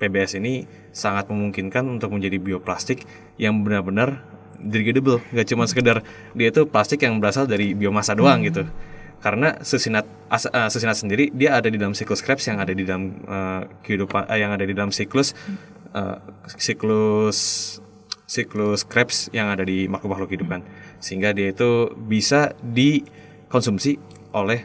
Speaker 2: PBS ini sangat memungkinkan untuk menjadi bioplastik yang benar-benar degradable, nggak cuma sekedar dia itu plastik yang berasal dari biomasa doang gitu. Karena succinate sendiri dia ada di dalam siklus Krebs yang ada di dalam kehidupan, yang ada di dalam siklus Krebs yang ada di makhluk-makhluk kehidupan, sehingga dia itu bisa dikonsumsi oleh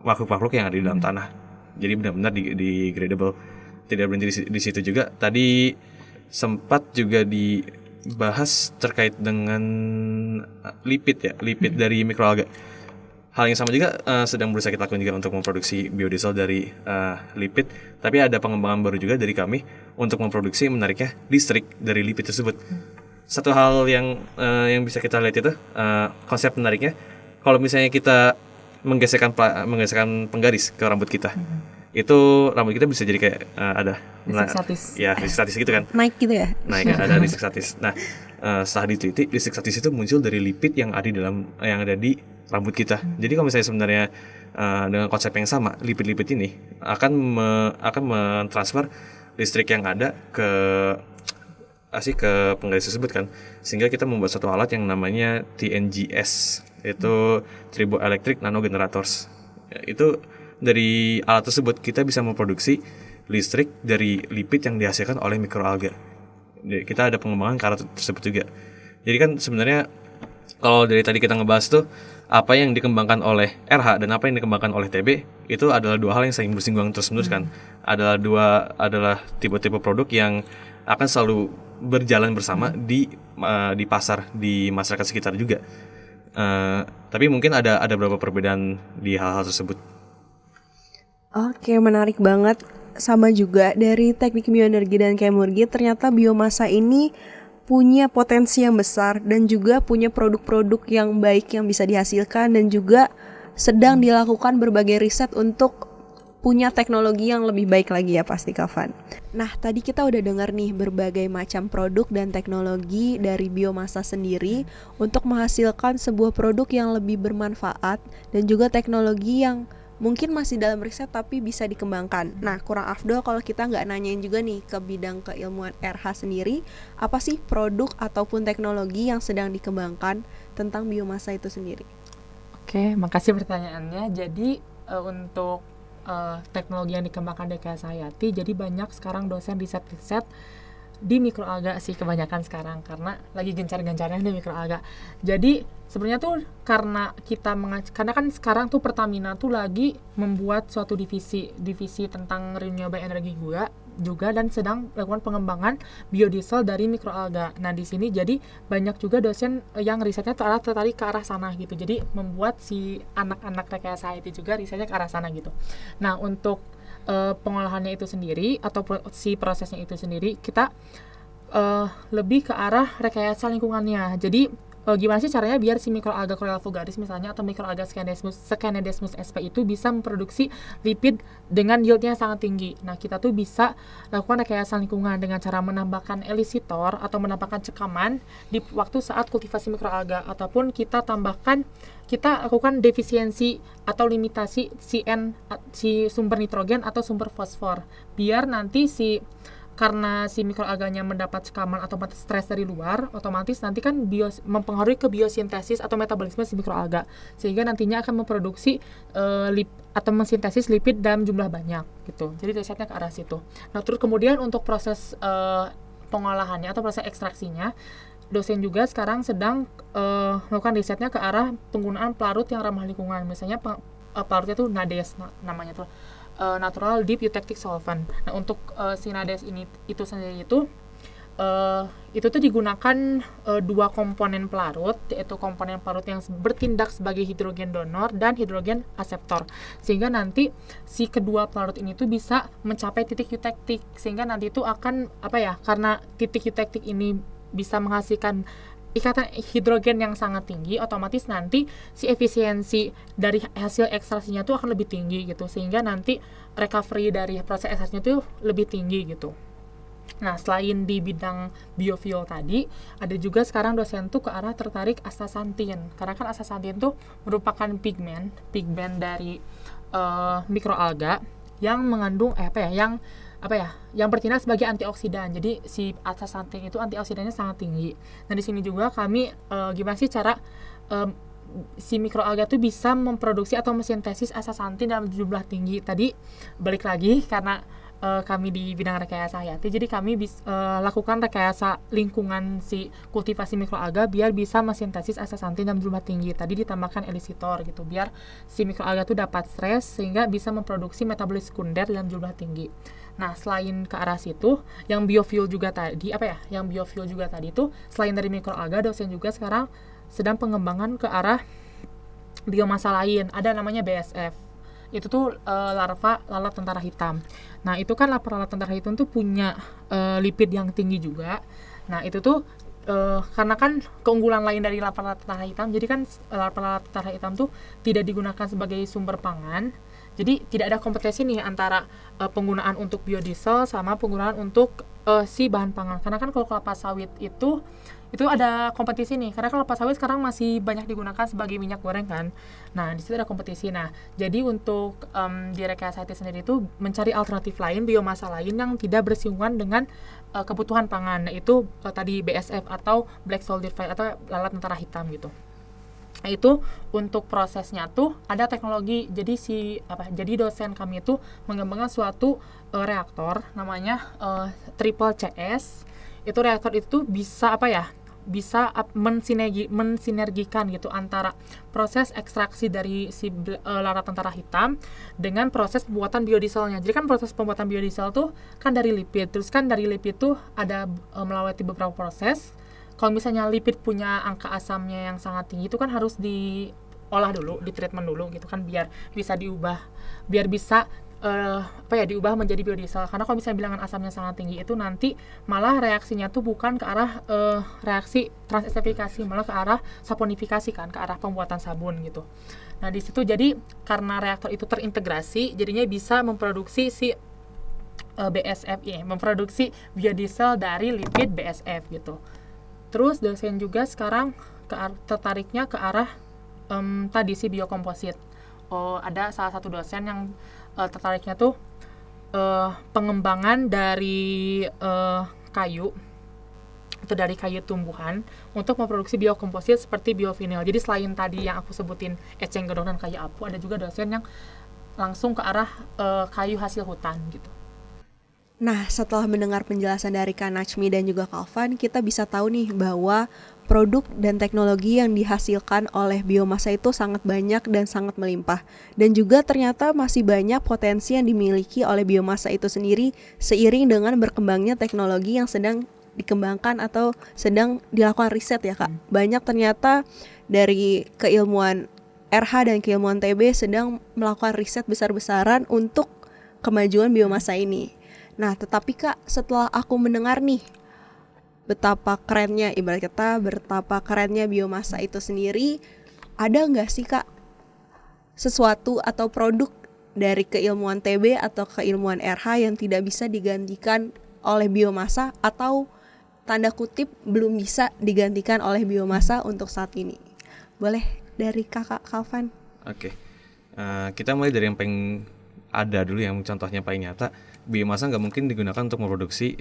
Speaker 2: makhluk-makhluk yang ada di dalam tanah. Jadi benar-benar degradable. Tidak berhenti di situ juga. Tadi sempat juga dibahas terkait dengan lipid dari mikroalga. hal yang sama juga sedang berusaha kita lakukan juga untuk memproduksi biodiesel dari lipid, tapi ada pengembangan baru juga dari kami untuk memproduksi menariknya listrik dari lipid tersebut. Satu hal yang bisa kita lihat itu konsep menariknya, kalau misalnya kita menggeserkan penggaris ke rambut kita, itu rambut kita bisa jadi kayak ada
Speaker 3: listrik statis.
Speaker 2: Ya, listrik statis gitu kan.
Speaker 1: Naik gitu ya?
Speaker 2: Naik, ada listrik statis. Nah, setelah diteliti, listrik statis itu muncul dari lipid yang ada di rambut kita. Jadi kalau misalnya sebenarnya dengan konsep yang sama, lipid-lipid ini akan mentransfer listrik yang ada ke penggaris tersebut kan, sehingga kita membuat satu alat yang namanya TNGS, itu Triboelectric Nanogenerators. Itu dari alat tersebut kita bisa memproduksi listrik dari lipid yang dihasilkan oleh mikroalga. Kita ada pengembangan ke arah tersebut juga. Jadi kan sebenarnya kalau dari tadi kita ngebahas tuh apa yang dikembangkan oleh RH dan apa yang dikembangkan oleh TB itu adalah dua hal yang saling bersinggungan terus-menerus kan. Adalah tipe-tipe produk yang akan selalu berjalan bersama di pasar, di masyarakat sekitar juga. Tapi mungkin ada beberapa perbedaan di hal-hal tersebut.
Speaker 1: Oke, menarik banget. Sama juga dari teknik bioenergi dan kemurgi, ternyata biomasa ini punya potensi yang besar dan juga punya produk-produk yang baik yang bisa dihasilkan, dan juga sedang dilakukan berbagai riset untuk punya teknologi yang lebih baik lagi ya pasti Kak. Nah, tadi kita udah dengar nih berbagai macam produk dan teknologi dari biomasa sendiri untuk menghasilkan sebuah produk yang lebih bermanfaat, dan juga teknologi yang mungkin masih dalam riset tapi bisa dikembangkan. Nah, kurang afdol kalau kita nggak nanyain juga nih ke bidang keilmuan RH sendiri, apa sih produk ataupun teknologi yang sedang dikembangkan tentang biomasa itu sendiri?
Speaker 3: Oke, makasih pertanyaannya. Jadi untuk teknologi yang dikembangkan DKS Hayati, jadi banyak sekarang dosen riset-riset di mikroalga sih kebanyakan sekarang, karena lagi gencar-gencarnya di mikroalga. Jadi sebenarnya tuh karena kan sekarang tuh Pertamina tuh lagi membuat suatu divisi tentang renewable energy juga dan sedang melakukan pengembangan biodiesel dari mikroalga. Nah, di sini jadi banyak juga dosen yang risetnya tertarik ke arah sana gitu. Jadi membuat si anak-anak rekayasa IT juga risetnya ke arah sana gitu. Nah, untuk pengolahannya itu sendiri atau si prosesnya itu sendiri, kita lebih ke arah rekayasa lingkungannya. Jadi gimana sih caranya biar si mikroalga Chlorella vulgaris misalnya atau mikroalga Scanedesmus sp itu bisa memproduksi lipid dengan yieldnya yang sangat tinggi. Nah, kita tuh bisa lakukan rekayasa lingkungan dengan cara menambahkan elisitor atau menambahkan cekaman di waktu saat kultivasi mikroalga, ataupun kita lakukan defisiensi atau limitasi si sumber nitrogen atau sumber fosfor, biar nanti karena si mikroalganya mendapat sekaman atau stres dari luar, otomatis nanti kan mempengaruhi ke biosintesis atau metabolisme si mikroalga, sehingga nantinya akan memproduksi atau mensintesis lipid dalam jumlah banyak gitu. Jadi risetnya ke arah situ. Nah, terus kemudian untuk proses pengolahannya atau proses ekstraksinya, dosen juga sekarang sedang melakukan risetnya ke arah penggunaan pelarut yang ramah lingkungan. Misalnya pelarutnya tuh NADES namanya tuh. Natural Deep Eutectic Solvent. Nah, untuk si NADES itu sendiri itu tuh digunakan dua komponen pelarut, yaitu komponen pelarut yang bertindak sebagai hidrogen donor dan hidrogen aseptor, sehingga nanti si kedua pelarut ini tuh bisa mencapai titik eutectic, sehingga nanti itu akan karena titik eutectic ini bisa menghasilkan ikatan hidrogen yang sangat tinggi, otomatis nanti si efisiensi dari hasil ekstraksinya tuh akan lebih tinggi gitu, sehingga nanti recovery dari proses ekstraksinya tuh lebih tinggi gitu. Nah, selain di bidang biofuel tadi, ada juga sekarang dosen tuh ke arah tertarik astaxanthin, karena kan astaxanthin tuh merupakan pigmen dari mikroalga yang mengandung yang bertindak sebagai antioksidan. Jadi si astaxanthin itu antioksidannya sangat tinggi. Nah, di sini juga kami gimana sih cara si mikroalga itu bisa memproduksi atau mensintesis astaxanthin dalam jumlah tinggi. Tadi balik lagi karena kami di bidang rekayasa hayati, jadi kami lakukan rekayasa lingkungan si kultivasi mikroalga biar bisa mensintesis astaxanthin dalam jumlah tinggi. Tadi ditambahkan elisitor gitu, biar si mikroalga itu dapat stres sehingga bisa memproduksi metabolit sekunder dalam jumlah tinggi. Nah, selain ke arah situ, yang biofuel juga tadi itu selain dari mikroalga, dosen juga sekarang sedang pengembangan ke arah biomasa lain, ada namanya BSF. Itu tuh larva lalat tentara hitam. Nah, itu kan lalat tentara hitam tuh punya lipid yang tinggi juga. Nah, itu tuh karena kan keunggulan lain dari lalat tentara hitam, jadi kan lalat tentara hitam tuh tidak digunakan sebagai sumber pangan. Jadi tidak ada kompetisi nih antara penggunaan untuk biodiesel sama penggunaan untuk si bahan pangan. Karena kan kalau kelapa sawit itu ada kompetisi nih. Karena kelapa sawit sekarang masih banyak digunakan sebagai minyak goreng kan. Nah, di situ ada kompetisi. Nah, jadi untuk di rekayasa IT sendiri itu mencari alternatif lain, biomasa lain yang tidak bersinggungan dengan kebutuhan pangan. Nah, itu tadi BSF atau Black Soldier Fly atau lalat tentara hitam gitu. Nah, itu untuk prosesnya tuh ada teknologi. Jadi dosen kami itu mengembangkan suatu reaktor namanya triple CS. Itu reaktor itu bisa mensinergikan gitu antara proses ekstraksi dari si lalat tentara hitam dengan proses pembuatan biodieselnya. Jadi kan proses pembuatan biodiesel tuh kan dari lipid. Terus kan dari lipid tuh ada melewati beberapa proses. Kalau misalnya lipid punya angka asamnya yang sangat tinggi, itu kan harus diolah dulu, di treatment dulu gitu kan, biar bisa diubah diubah menjadi biodiesel. Karena kalau misalnya bilangan asamnya sangat tinggi, itu nanti malah reaksinya tuh bukan ke arah reaksi transesterifikasi, malah ke arah saponifikasi kan, ke arah pembuatan sabun gitu. Nah, di situ jadi karena reaktor itu terintegrasi, jadinya bisa memproduksi si BSF ini, memproduksi biodiesel dari lipid BSF gitu. Terus dosen juga sekarang tertariknya ke arah tadi si biokomposit. Ada salah satu dosen yang tertariknya tuh pengembangan dari kayu atau dari kayu tumbuhan untuk memproduksi biokomposit seperti biovinil. Jadi selain tadi yang aku sebutin eceng gondok dan kayu apu, ada juga dosen yang langsung ke arah kayu hasil hutan gitu.
Speaker 1: Nah, setelah mendengar penjelasan dari Kak Najmi dan juga Kalvan, kita bisa tahu nih bahwa produk dan teknologi yang dihasilkan oleh biomasa itu sangat banyak dan sangat melimpah. Dan juga ternyata masih banyak potensi yang dimiliki oleh biomasa itu sendiri seiring dengan berkembangnya teknologi yang sedang dikembangkan atau sedang dilakukan riset ya Kak. Banyak ternyata dari keilmuan RH dan keilmuan TB sedang melakukan riset besar-besaran untuk kemajuan biomasa ini. Nah, tetapi Kak, setelah aku mendengar nih betapa kerennya biomasa itu sendiri, ada nggak sih Kak sesuatu atau produk dari keilmuan TB atau keilmuan RH yang tidak bisa digantikan oleh biomasa atau tanda kutip belum bisa digantikan oleh biomasa untuk saat ini? Boleh dari Kakak Kalvan?
Speaker 2: Oke. Kita mulai dari yang paling ada dulu, yang contohnya paling nyata. Biomasa nggak mungkin digunakan untuk memproduksi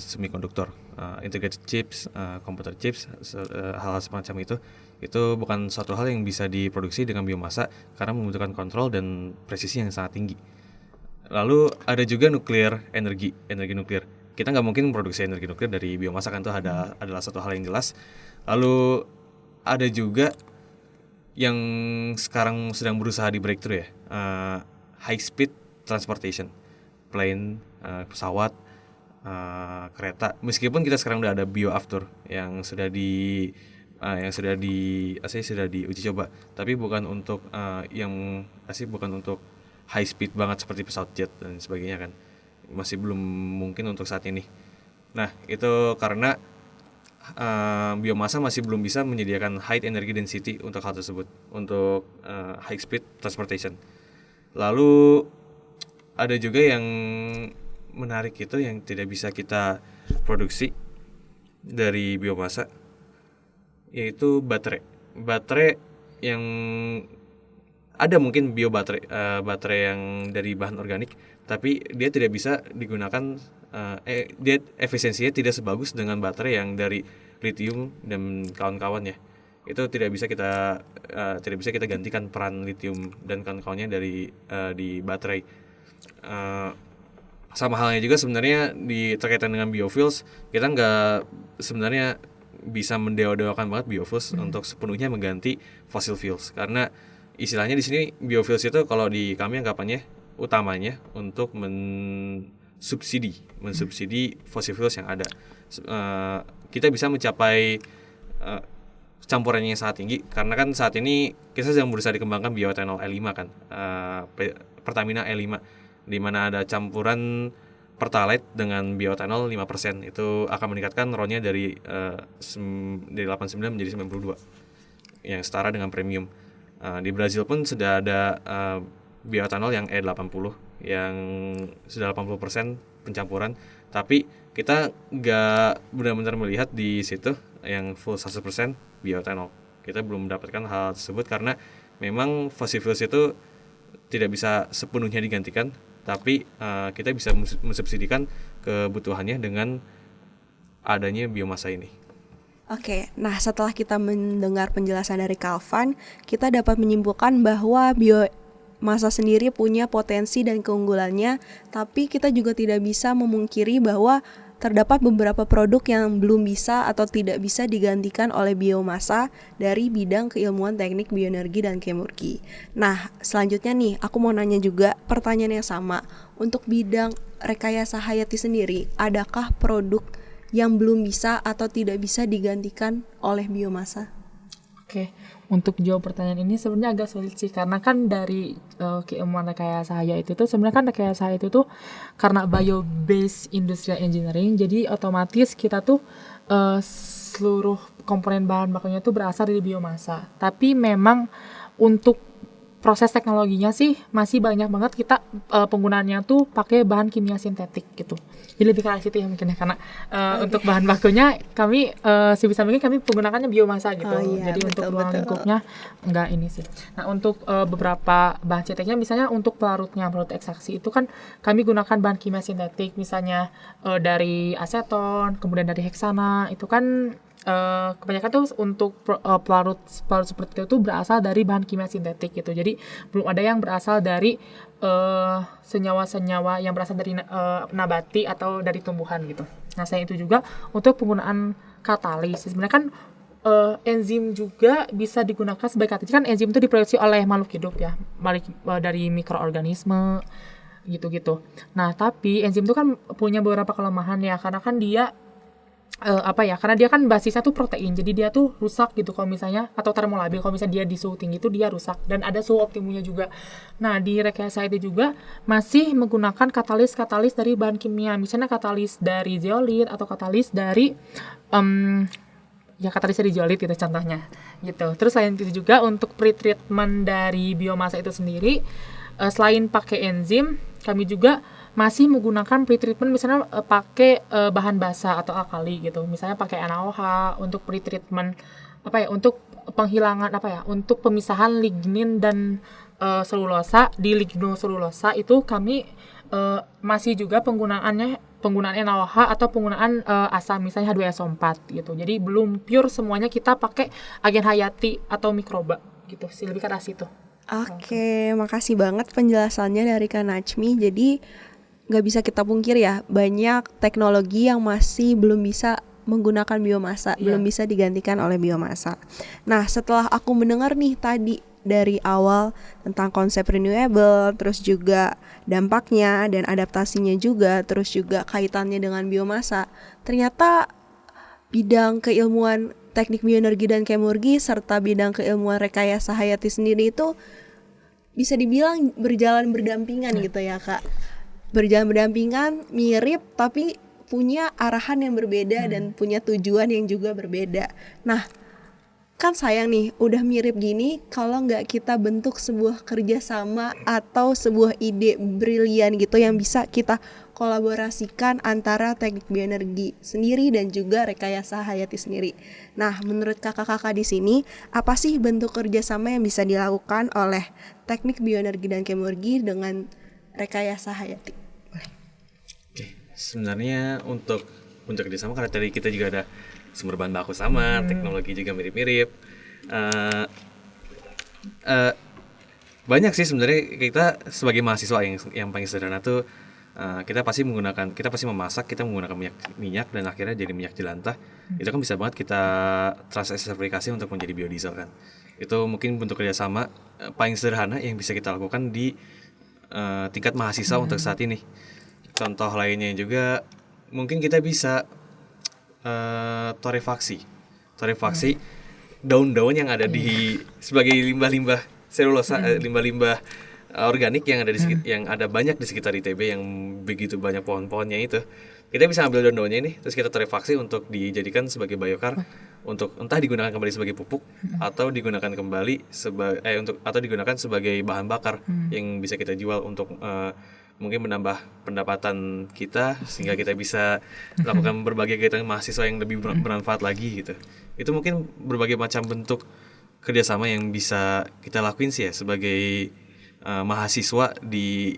Speaker 2: semikonduktor, integrated chips, computer chips, hal-hal semacam itu bukan suatu hal yang bisa diproduksi dengan biomasa karena membutuhkan kontrol dan presisi yang sangat tinggi. Lalu ada juga energi nuklir. Kita nggak mungkin memproduksi energi nuklir dari biomasa kan, itu adalah satu hal yang jelas. Lalu ada juga yang sekarang sedang berusaha di breakthrough ya, high speed transportation, plane, pesawat, kereta. Meskipun kita sekarang udah ada bioaftur yang sudah diuji coba, tapi bukan untuk bukan untuk high speed banget seperti pesawat jet dan sebagainya kan. Masih belum mungkin untuk saat ini. Nah, itu karena biomasa masih belum bisa menyediakan high energy density untuk hal tersebut, untuk high speed transportation. Lalu ada juga yang menarik itu yang tidak bisa kita produksi dari biomasa, yaitu baterai. Baterai yang ada mungkin baterai yang dari bahan organik, tapi dia tidak bisa digunakan, dia efisiensinya tidak sebagus dengan baterai yang dari lithium dan kawan-kawannya. Itu tidak bisa kita gantikan peran lithium dan kawan-kawannya di baterai. Sama halnya juga sebenarnya terkaitan dengan biofuels, kita nggak sebenarnya bisa mendewa-dewakan banget biofuels untuk sepenuhnya mengganti fossil fuels, karena istilahnya di sini biofuels itu kalau di kami anggapannya utamanya untuk mensubsidi fossil fuels yang ada. Kita bisa mencapai campurannya yang sangat tinggi, karena kan saat ini kita sedang berusaha dikembangkan bioetanol E5 kan, Pertamina E5, di mana ada campuran Pertalite dengan bioetanol 5%. Itu akan meningkatkan RON-nya dari 89 menjadi 92, yang setara dengan premium. Di Brazil pun sudah ada bioetanol yang E80 yang sudah 80% pencampuran, tapi kita nggak benar-benar melihat di situ yang full 100% bioetanol. Kita belum mendapatkan hal tersebut karena memang fossil fuels itu tidak bisa sepenuhnya digantikan, tapi kita bisa mensubsidikan kebutuhannya dengan adanya biomasa ini.
Speaker 1: Oke, nah setelah kita mendengar penjelasan dari Calvan, kita dapat menyimpulkan bahwa biomasa sendiri punya potensi dan keunggulannya, tapi kita juga tidak bisa memungkiri bahwa terdapat beberapa produk yang belum bisa atau tidak bisa digantikan oleh biomasa dari bidang keilmuan teknik bioenergi dan kemurgi. Nah, selanjutnya nih, aku mau nanya juga pertanyaan yang sama. Untuk bidang rekayasa hayati sendiri, adakah produk yang belum bisa atau tidak bisa digantikan oleh biomasa?
Speaker 3: Oke, untuk jawab pertanyaan ini sebenarnya agak sulit sih, karena kan dari keilmuan rekayasa hayati itu sebenarnya kan rekayasa hayati itu karena bio based industrial engineering, jadi otomatis kita tuh seluruh komponen bahan bakunya tuh berasal dari biomasa. Tapi memang untuk proses teknologinya sih masih banyak banget kita penggunaannya tuh pakai bahan kimia sintetik gitu. Jadi lebih ke arah situ ya mungkin ya, karena untuk bahan bakunya kami sebisa mungkin kami penggunakannya biomasa gitu. Jadi untuk ruang lingkupnya enggak ini sih. Nah, untuk beberapa bahan sintetiknya misalnya untuk pelarut ekstraksi itu kan kami gunakan bahan kimia sintetik, misalnya dari aseton, kemudian dari heksana, itu kan kebanyakan tuh untuk pelarut seperti itu berasal dari bahan kimia sintetik gitu. Jadi belum ada yang berasal dari senyawa-senyawa yang berasal dari nabati atau dari tumbuhan gitu. Nah, selain itu juga untuk penggunaan katalis, sebenarnya kan enzim juga bisa digunakan sebagai katalis. Kan enzim itu diproduksi oleh makhluk hidup ya, dari mikroorganisme gitu-gitu. Nah, tapi enzim itu kan punya beberapa kelemahan ya, karena kan dia karena dia kan basisnya tuh protein, jadi dia tuh rusak gitu kalau misalnya, atau termolabil kalau misalnya dia di suhu tinggi itu dia rusak, dan ada suhu optimumnya juga. Nah, di rekayasa itu juga masih menggunakan katalis dari bahan kimia, misalnya katalis dari zeolit atau katalis dari katalis dari zeolit gitu contohnya gitu. Terus selain itu juga untuk pretreatment dari biomasa itu sendiri, selain pakai enzim, kami juga masih menggunakan pretreatment misalnya pakai bahan basa atau alkali gitu. Misalnya pakai NaOH untuk pretreatment untuk penghilangan untuk pemisahan lignin dan selulosa. Di lignoselulosa itu kami masih juga penggunaan NaOH atau penggunaan asam misalnya H2SO4 gitu. Jadi belum pure semuanya kita pakai agen hayati atau mikroba gitu. Lebih ke arah situ.
Speaker 1: Oke, makasih banget penjelasannya dari Kak Najmi. Jadi nggak bisa kita pungkir ya, banyak teknologi yang masih belum bisa menggunakan biomasa, belum bisa digantikan oleh biomasa. Nah, setelah aku mendengar nih tadi dari awal tentang konsep renewable, terus juga dampaknya dan adaptasinya juga, terus juga kaitannya dengan biomasa, ternyata bidang keilmuan teknik bioenergi dan kemurgi serta bidang keilmuan rekayasa hayati sendiri itu bisa dibilang berjalan berdampingan gitu ya Kak. Berjalan berdampingan, mirip tapi punya arahan yang berbeda dan punya tujuan yang juga berbeda. Nah, kan sayang nih, udah mirip gini kalau nggak kita bentuk sebuah kerjasama atau sebuah ide brilian gitu yang bisa kita kolaborasikan antara teknik bioenergi sendiri dan juga rekayasa hayati sendiri. Nah, menurut kakak-kakak di sini, apa sih bentuk kerjasama yang bisa dilakukan oleh teknik bioenergi dan kemurgi dengan rekayasa hayati?
Speaker 2: Sebenarnya untuk kerjasama, karena tadi kita juga ada sumber bahan baku sama, teknologi juga mirip-mirip. Banyak sih sebenarnya. Kita sebagai mahasiswa yang paling sederhana tuh kita pasti memasak, kita menggunakan minyak dan akhirnya jadi minyak jelantah. Itu kan bisa banget kita transesifikasi untuk menjadi biodiesel kan. Itu mungkin bentuk kerjasama paling sederhana yang bisa kita lakukan di tingkat mahasiswa untuk saat ini. Contoh lainnya juga mungkin kita bisa torefaksi daun-daun yang ada di sebagai limbah-limbah selulosa, limbah-limbah organik yang ada di yang ada banyak di sekitar ITB yang begitu banyak pohon-pohonnya itu. Kita bisa ambil daun-daunnya ini, terus kita torrefaksi untuk dijadikan sebagai biokar, untuk entah digunakan kembali sebagai pupuk atau digunakan kembali atau digunakan sebagai bahan bakar yang bisa kita jual untuk mungkin menambah pendapatan kita sehingga kita bisa melakukan berbagai kegiatan mahasiswa yang lebih bermanfaat lagi gitu. Itu mungkin berbagai macam bentuk kerjasama yang bisa kita lakuin sih ya sebagai mahasiswa di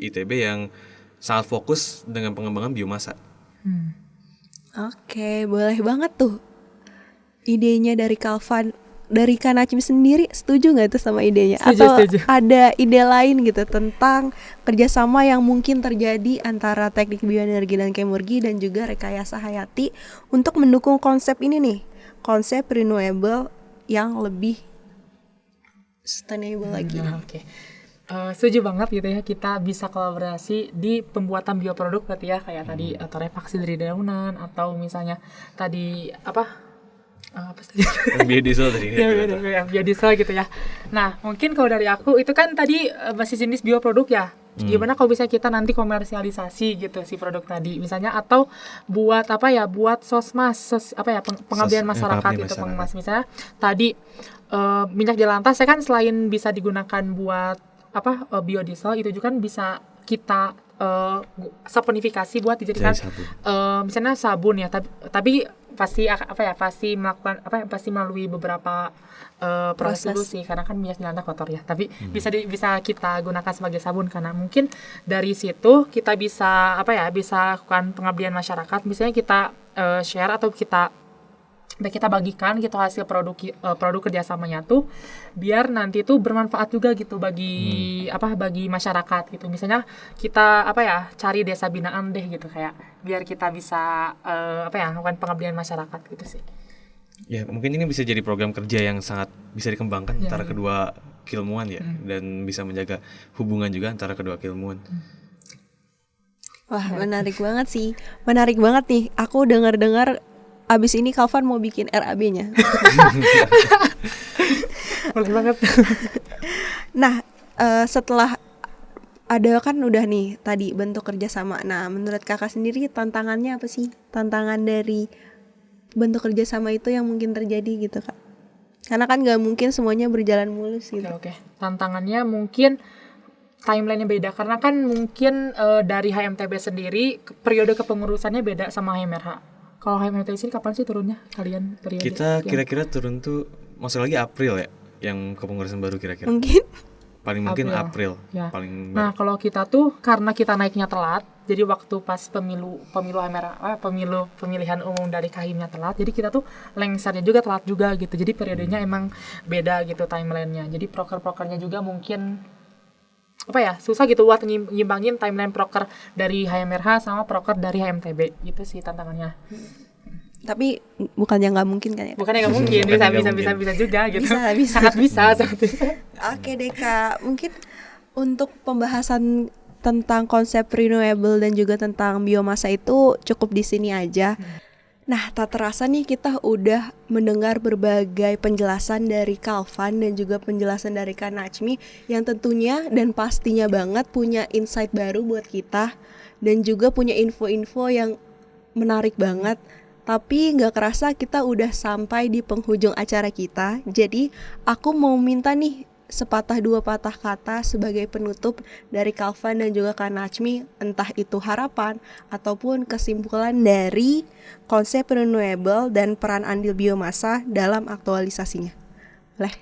Speaker 2: ITB yang sangat fokus dengan pengembangan biomasa.
Speaker 1: Oke, boleh banget tuh idenya dari Kalvan. Dari Kak Najmi sendiri setuju nggak tuh sama idenya?
Speaker 3: Setuju.
Speaker 1: Ada ide lain gitu tentang kerjasama yang mungkin terjadi antara teknik bioenergi dan kemurgi dan juga rekayasa hayati untuk mendukung konsep ini nih, konsep renewable yang lebih sustainable lagi.
Speaker 3: Oke. Setuju banget gitu ya, kita bisa kolaborasi di pembuatan bioproduk berarti ya, kayak tadi torrefaksi dari daunan, atau misalnya tadi apa tadi?
Speaker 2: Biodiesel tadi.
Speaker 3: Biodiesel gitu ya. Nah, mungkin kalau dari aku itu kan tadi basis jenis bioproduk ya. Gimana kalau bisa kita nanti komersialisasi gitu si produk tadi, misalnya, atau buat buat pengabdian masyarakat gitu, misalnya tadi minyak jelantah saya kan selain bisa digunakan buat biodiesel, itu juga kan bisa kita saponifikasi buat dijadikan misalnya sabun ya, tapi pasti melalui beberapa proses dulu sih, karena kan minyak jelantah kotor ya, tapi bisa kita gunakan sebagai sabun, karena mungkin dari situ kita bisa bisa lakukan pengabdian masyarakat, misalnya kita share atau kita bagikan gitu hasil produk kerjasamanya tuh, biar nanti tuh bermanfaat juga gitu bagi bagi masyarakat gitu. Misalnya kita cari desa binaan deh gitu, kayak biar kita bisa melakukan pengabdian masyarakat gitu sih.
Speaker 2: Ya, mungkin ini bisa jadi program kerja yang sangat bisa dikembangkan antara kedua keilmuan ya, dan bisa menjaga hubungan juga antara kedua keilmuan.
Speaker 1: Wah, menarik banget sih. Menarik banget nih. Aku dengar abis ini Kalvan mau bikin RAB-nya.
Speaker 3: Boleh banget.
Speaker 1: Nah, setelah ada kan udah nih tadi bentuk kerjasama. Nah, menurut kakak sendiri tantangannya apa sih? Tantangan dari bentuk kerjasama itu yang mungkin terjadi gitu, Kak? Karena kan gak mungkin semuanya berjalan mulus gitu.
Speaker 3: Oke. Tantangannya mungkin timeline-nya beda, karena kan mungkin dari HMTB sendiri periode kepengurusannya beda sama HMRH. Kalau HMTB sini kapan sih turunnya kalian periode?
Speaker 2: Kita kira-kira turun tuh masuk lagi April ya, yang kepengurusan baru kira-kira.
Speaker 1: Mungkin
Speaker 2: paling mungkin April.
Speaker 3: Ya.
Speaker 2: Paling
Speaker 3: nah, kalau kita tuh karena kita naiknya telat, jadi waktu pas pemilu pemilihan umum dari Kahimnya telat, jadi kita tuh lengsernya juga telat juga gitu. Jadi periodenya emang beda gitu timeline-nya. Jadi proker-prokernya juga mungkin susah gitu buat nyimbangin timeline proker dari HMRH sama proker dari HMTB, gitu sih tantangannya.
Speaker 1: Tapi bukannya nggak mungkin kan ya?
Speaker 3: Bukannya nggak mungkin, bisa juga gitu. Sangat bisa.
Speaker 1: Oke deh Kak, mungkin untuk pembahasan tentang konsep renewable dan juga tentang biomasa itu cukup di sini aja. Nah, tak terasa nih kita udah mendengar berbagai penjelasan dari Kalvan dan juga penjelasan dari Kak Najmi yang tentunya dan pastinya banget punya insight baru buat kita dan juga punya info-info yang menarik banget. Tapi gak kerasa kita udah sampai di penghujung acara kita. Jadi aku mau minta nih sepatah dua patah kata sebagai penutup dari Kalvan dan juga Kak Najmi, entah itu harapan ataupun kesimpulan dari konsep renewable dan peran andil biomasa dalam aktualisasinya. Boleh?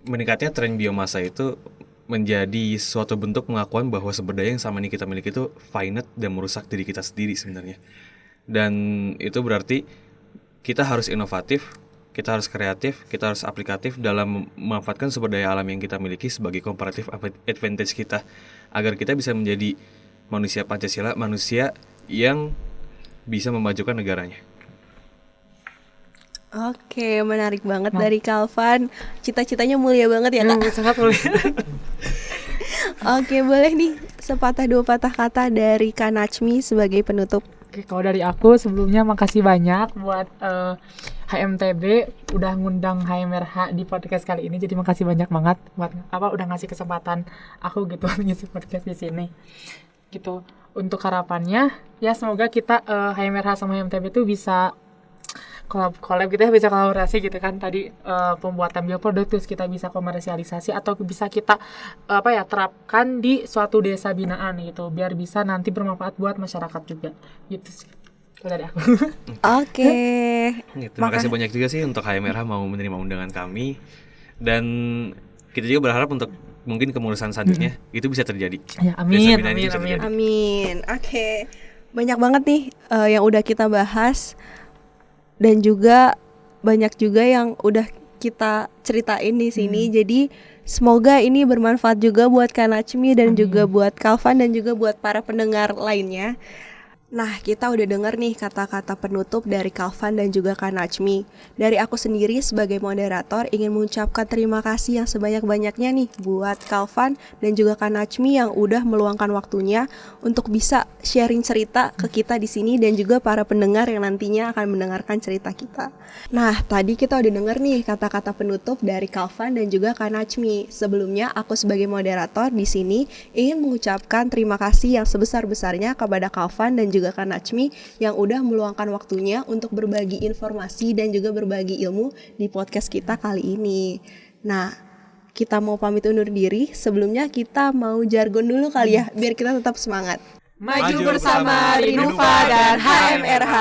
Speaker 2: Meningkatnya tren biomasa itu menjadi suatu bentuk pengakuan bahwa sumber daya yang sama ini kita miliki itu finite dan merusak diri kita sendiri sebenarnya. Dan itu berarti kita harus inovatif, kita harus kreatif, kita harus aplikatif dalam memanfaatkan sumber daya alam yang kita miliki sebagai comparative advantage kita, agar kita bisa menjadi manusia Pancasila, manusia yang bisa memajukan negaranya.
Speaker 1: Oke, menarik banget dari Kalvan. Cita-citanya mulia banget ya, Kak?
Speaker 3: Sangat mulia.
Speaker 1: Oke, boleh nih sepatah dua patah kata dari Kak Najmi sebagai penutup.
Speaker 3: Oke, kalau dari aku sebelumnya makasih banyak buat HMTB udah ngundang HMRH di podcast kali ini. Jadi makasih banyak banget buat udah ngasih kesempatan aku gitu ngisi podcast di sini. Gitu. Untuk harapannya ya semoga kita HMRH sama HMTB tuh bisa collab gitu ya, bisa kolaborasi gitu kan tadi pembuatan bioproduk terus kita bisa komersialisasi atau bisa kita terapkan di suatu desa binaan gitu biar bisa nanti bermanfaat buat masyarakat juga gitu sih dari aku.
Speaker 1: Oke.
Speaker 2: Terima kasih banyak juga sih untuk HMRH mau menerima undangan kami, dan kita juga berharap untuk mungkin kemurusan selanjutnya itu bisa terjadi.
Speaker 3: Ya, amin.
Speaker 1: Amin. Oke. Banyak banget nih yang udah kita bahas. Dan juga banyak juga yang udah kita ceritain di sini. Jadi semoga ini bermanfaat juga buat Kak Nachmi dan juga buat Kalvan dan juga buat para pendengar lainnya. Nah, kita udah denger nih kata-kata penutup dari Kalvan dan juga Kak Nachmi. Dari aku sendiri sebagai moderator ingin mengucapkan terima kasih yang sebanyak-banyaknya nih buat Kalvan dan juga Kak Nachmi yang udah meluangkan waktunya untuk bisa sharing cerita ke kita di sini dan juga para pendengar yang nantinya akan mendengarkan cerita kita. Nah, tadi kita udah denger nih kata-kata penutup dari Kalvan dan juga Kak Nachmi. Sebelumnya aku sebagai moderator di sini ingin mengucapkan terima kasih yang sebesar-besarnya kepada Kalvan dan juga Kak Nachmi yang udah meluangkan waktunya untuk berbagi informasi dan juga berbagi ilmu di podcast kita kali ini. Nah, kita mau pamit undur diri. Sebelumnya kita mau jargon dulu kali ya, biar kita tetap semangat.
Speaker 3: Maju bersama Rinova dan HMRH.